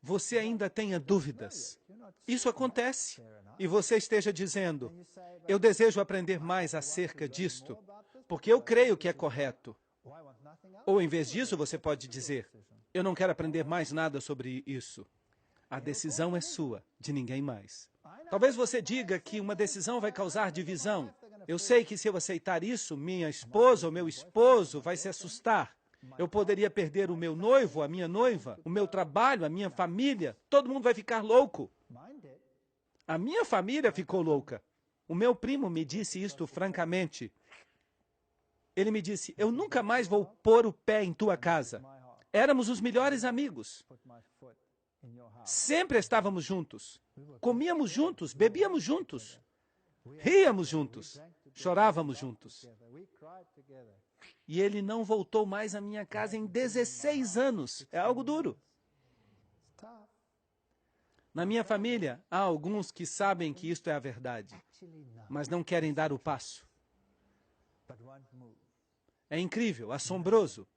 você ainda tenha dúvidas. Isso acontece. E você esteja dizendo, eu desejo aprender mais acerca disto, porque eu creio que é correto. Ou, em vez disso, você pode dizer, eu não quero aprender mais nada sobre isso. A decisão é sua, de ninguém mais. Talvez você diga que uma decisão vai causar divisão. Eu sei que se eu aceitar isso, minha esposa ou meu esposo vai se assustar. Eu poderia perder o meu noivo, a minha noiva, o meu trabalho, a minha família. Todo mundo vai ficar louco. A minha família ficou louca. O meu primo me disse isto francamente. Ele me disse, eu nunca mais vou pôr o pé em tua casa. Éramos os melhores amigos. Sempre estávamos juntos. Comíamos juntos, bebíamos juntos. Ríamos juntos. Chorávamos juntos. E ele não voltou mais à minha casa em 16 anos. É algo duro. Na minha família, há alguns que sabem que isto é a verdade, mas não querem dar o passo. É incrível, assombroso.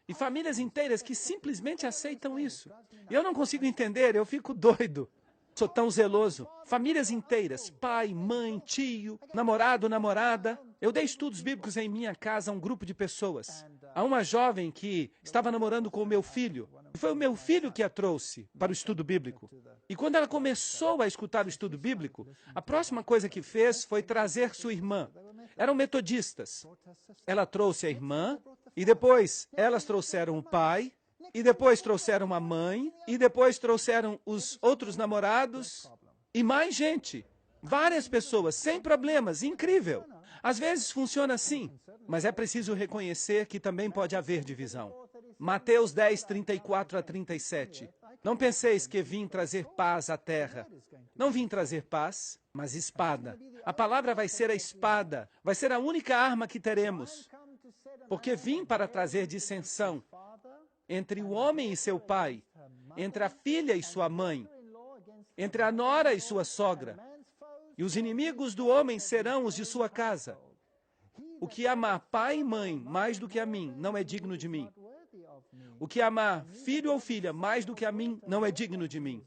E famílias inteiras que simplesmente aceitam isso. E eu não consigo entender, eu fico doido. Sou tão zeloso. Famílias inteiras, pai, mãe, tio, namorado, namorada. Eu dei estudos bíblicos em minha casa a um grupo de pessoas. Há uma jovem que estava namorando com o meu filho. E foi o meu filho que a trouxe para o estudo bíblico. E quando ela começou a escutar o estudo bíblico, a próxima coisa que fez foi trazer sua irmã. Eram metodistas. Ela trouxe a irmã e depois elas trouxeram o pai e depois trouxeram a mãe, e depois trouxeram os outros namorados, e mais gente. Várias pessoas, sem problemas, incrível. Às vezes funciona assim, mas é preciso reconhecer que também pode haver divisão. Mateus 10, 34 a 37. Não penseis que vim trazer paz à terra. Não vim trazer paz, mas espada. A palavra vai ser a espada, vai ser a única arma que teremos. Porque vim para trazer dissensão entre o homem e seu pai, entre a filha e sua mãe, entre a nora e sua sogra. E os inimigos do homem serão os de sua casa. O que amar pai e mãe mais do que a mim, não é digno de mim. O que amar filho ou filha mais do que a mim, não é digno de mim.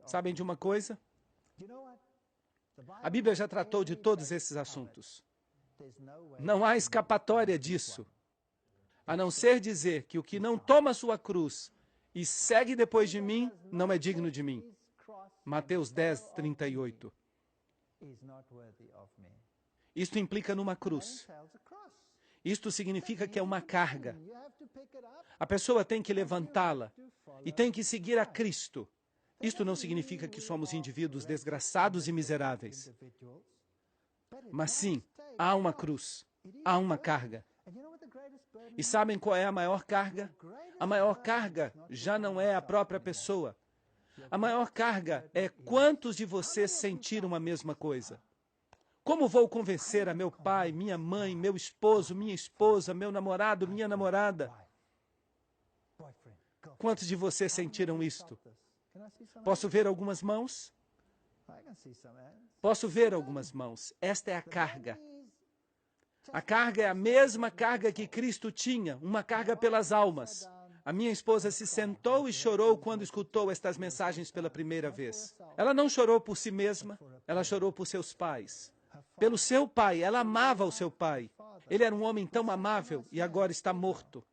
Sabem de uma coisa? A Bíblia já tratou de todos esses assuntos. Não há escapatória disso, a não ser dizer que o que não toma sua cruz e segue depois de mim, não é digno de mim. Mateus 10, 38. Isto implica numa cruz. Isto significa que é uma carga. A pessoa tem que levantá-la e tem que seguir a Cristo. Isto não significa que somos indivíduos desgraçados e miseráveis. Mas sim, há uma cruz, há uma carga. E sabem qual é a maior carga? A maior carga já não é a própria pessoa. A maior carga é quantos de vocês sentiram a mesma coisa. Como vou convencer a meu pai, minha mãe, meu esposo, minha esposa, meu namorado, minha namorada? Quantos de vocês sentiram isto? Posso ver algumas mãos? Posso ver algumas mãos. Esta é a carga. A carga é a mesma carga que Cristo tinha, uma carga pelas almas. A minha esposa se sentou e chorou quando escutou estas mensagens pela primeira vez. Ela não chorou por si mesma, ela chorou por seus pais. Pelo seu pai, ela amava o seu pai. Ele era um homem tão amável e agora está morto.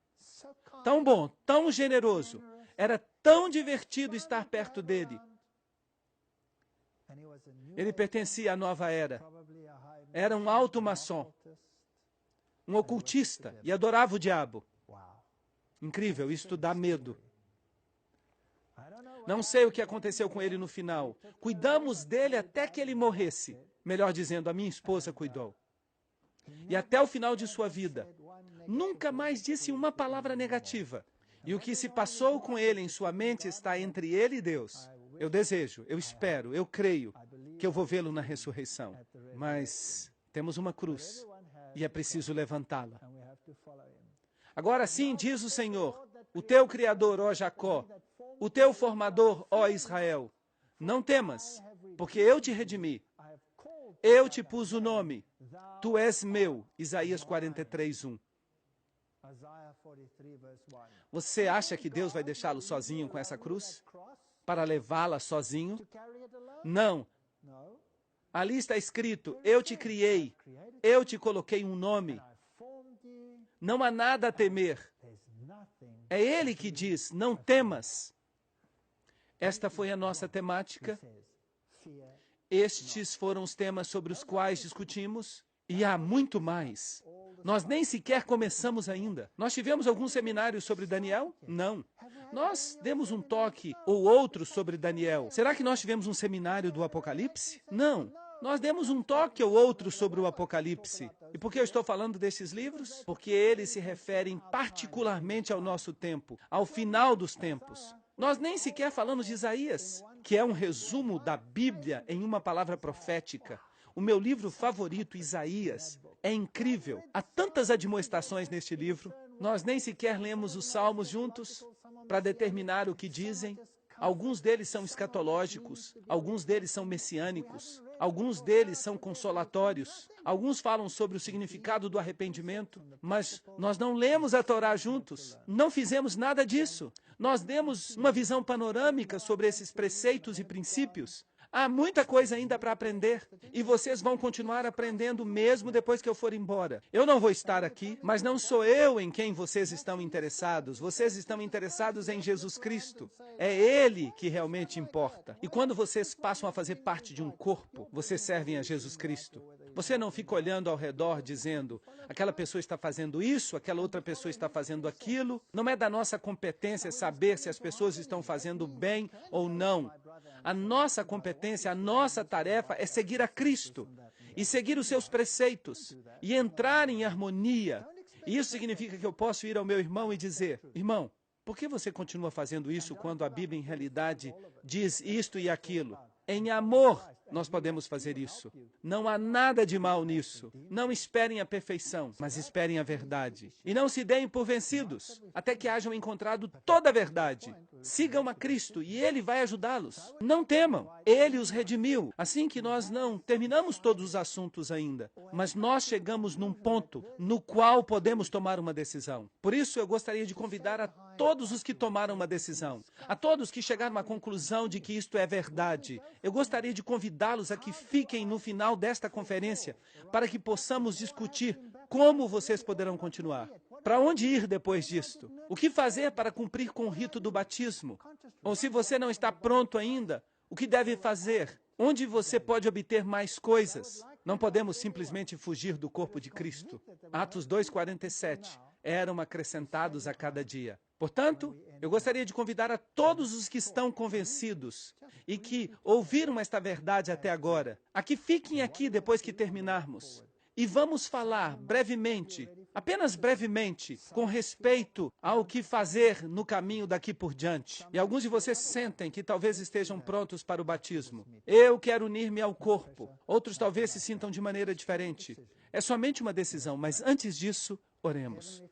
Tão bom, tão generoso. Era tão divertido estar perto dele. Ele pertencia à nova era. Era um alto maçom, um ocultista, e adorava o diabo. Incrível, isto dá medo. Não sei o que aconteceu com ele no final. Cuidamos dele até que ele morresse. Melhor dizendo, a minha esposa cuidou. E até o final de sua vida, nunca mais disse uma palavra negativa. E o que se passou com ele em sua mente está entre ele e Deus. Eu desejo, eu espero, eu creio que eu vou vê-lo na ressurreição. Mas temos uma cruz e é preciso levantá-la. Agora sim, diz o Senhor, o teu Criador, ó Jacó, o teu Formador, ó Israel, não temas, porque eu te redimi. Eu te pus o nome, tu és meu. Isaías 43, 1. Você acha que Deus vai deixá-lo sozinho com essa cruz? Para levá-la sozinho? Não. Ali está escrito, eu te criei, eu te coloquei um nome. Não há nada a temer. É Ele que diz, não temas. Esta foi a nossa temática. Estes foram os temas sobre os quais discutimos. E há muito mais. Nós nem sequer começamos ainda. Nós tivemos algum seminário sobre Daniel? Não. Nós demos um toque ou outro sobre Daniel. Será que nós tivemos um seminário do Apocalipse? Não. Nós demos um toque ou outro sobre o Apocalipse. E por que eu estou falando desses livros? Porque eles se referem particularmente ao nosso tempo, ao final dos tempos. Nós nem sequer falamos de Isaías, que é um resumo da Bíblia em uma palavra profética. O meu livro favorito, Isaías, é incrível. Há tantas admoestações neste livro. Nós nem sequer lemos os Salmos juntos para determinar o que dizem. Alguns deles são escatológicos, alguns deles são messiânicos, alguns deles são consolatórios, alguns falam sobre o significado do arrependimento, mas nós não lemos a Torá juntos, não fizemos nada disso. Nós demos uma visão panorâmica sobre esses preceitos e princípios. Há muita coisa ainda para aprender e vocês vão continuar aprendendo mesmo depois que eu for embora. Eu não vou estar aqui, mas não sou eu em quem vocês estão interessados. Vocês estão interessados em Jesus Cristo. É Ele que realmente importa. E quando vocês passam a fazer parte de um corpo, vocês servem a Jesus Cristo. Você não fica olhando ao redor dizendo, aquela pessoa está fazendo isso, aquela outra pessoa está fazendo aquilo. Não é da nossa competência saber se as pessoas estão fazendo bem ou não. A nossa competência, a nossa tarefa é seguir a Cristo e seguir os seus preceitos e entrar em harmonia. E isso significa que eu posso ir ao meu irmão e dizer, irmão, por que você continua fazendo isso quando a Bíblia, em realidade, diz isto e aquilo? Em amor, nós podemos fazer isso. Não há nada de mal nisso. Não esperem a perfeição, mas esperem a verdade. E não se deem por vencidos, até que hajam encontrado toda a verdade. Sigam a Cristo e Ele vai ajudá-los. Não temam, Ele os redimiu. Assim que nós não terminamos todos os assuntos ainda, mas nós chegamos num ponto no qual podemos tomar uma decisão. Por isso, eu gostaria de convidar a todos os que tomaram uma decisão, a todos que chegaram à conclusão de que isto é verdade, eu gostaria de convidá-los a que fiquem no final desta conferência para que possamos discutir como vocês poderão continuar. Para onde ir depois disto? O que fazer para cumprir com o rito do batismo? Ou se você não está pronto ainda, o que deve fazer? Onde você pode obter mais coisas? Não podemos simplesmente fugir do corpo de Cristo. Atos 2:47. Eram acrescentados a cada dia. Portanto, eu gostaria de convidar a todos os que estão convencidos e que ouviram esta verdade até agora, a que fiquem aqui depois que terminarmos. E vamos falar brevemente, apenas brevemente, com respeito ao que fazer no caminho daqui por diante. E alguns de vocês sentem que talvez estejam prontos para o batismo. Eu quero unir-me ao corpo. Outros talvez se sintam de maneira diferente. É somente uma decisão, mas antes disso, oremos.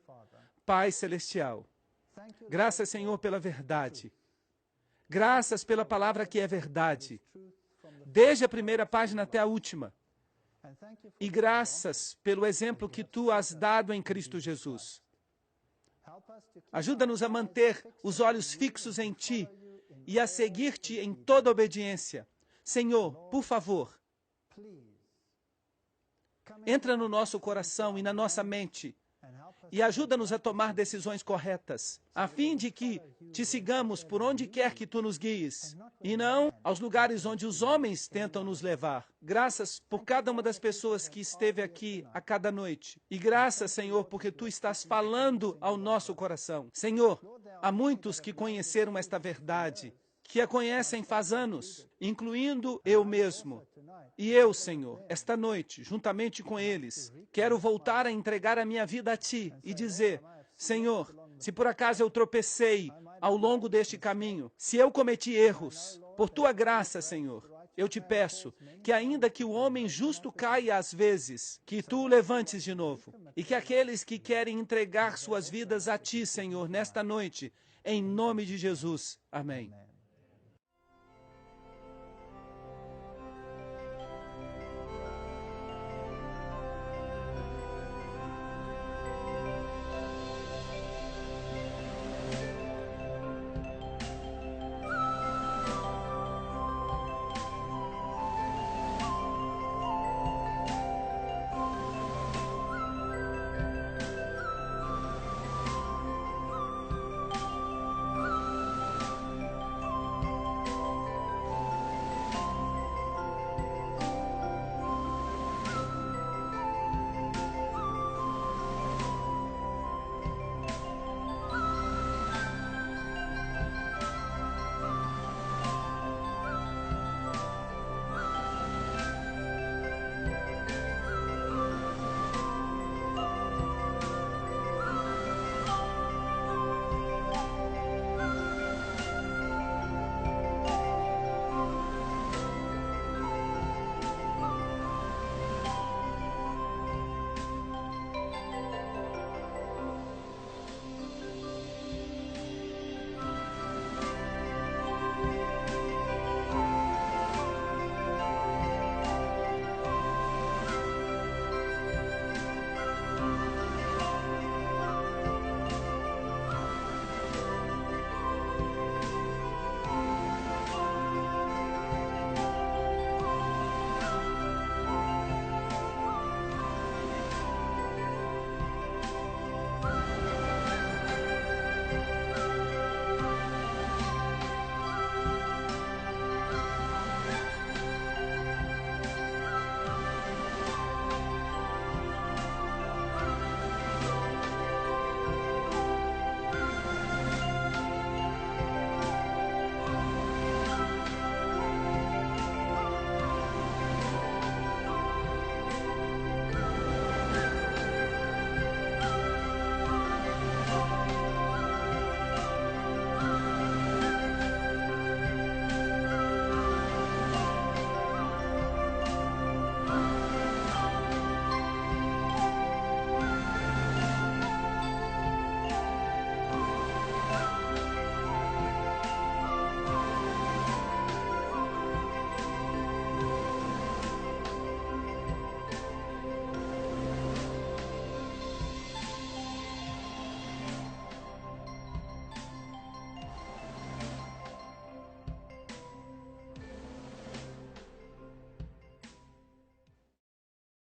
Pai Celestial, graças, Senhor, pela verdade. Graças pela palavra que é verdade. Desde a primeira página até a última. E graças pelo exemplo que Tu has dado em Cristo Jesus. Ajuda-nos a manter os olhos fixos em Ti e a seguir-Te em toda obediência. Senhor, por favor, entra no nosso coração e na nossa mente e ajuda-nos a tomar decisões corretas, a fim de que Te sigamos por onde quer que Tu nos guies, e não aos lugares onde os homens tentam nos levar. Graças por cada uma das pessoas que esteve aqui a cada noite. E graças, Senhor, porque Tu estás falando ao nosso coração. Senhor, há muitos que conheceram esta verdade, que a conhecem faz anos, incluindo eu mesmo. E eu, Senhor, esta noite, juntamente com eles, quero voltar a entregar a minha vida a Ti e dizer, Senhor, se por acaso eu tropecei ao longo deste caminho, se eu cometi erros, por Tua graça, Senhor, eu Te peço que ainda que o homem justo caia às vezes, que Tu o levantes de novo, e que aqueles que querem entregar suas vidas a Ti, Senhor, nesta noite, em nome de Jesus. Amém.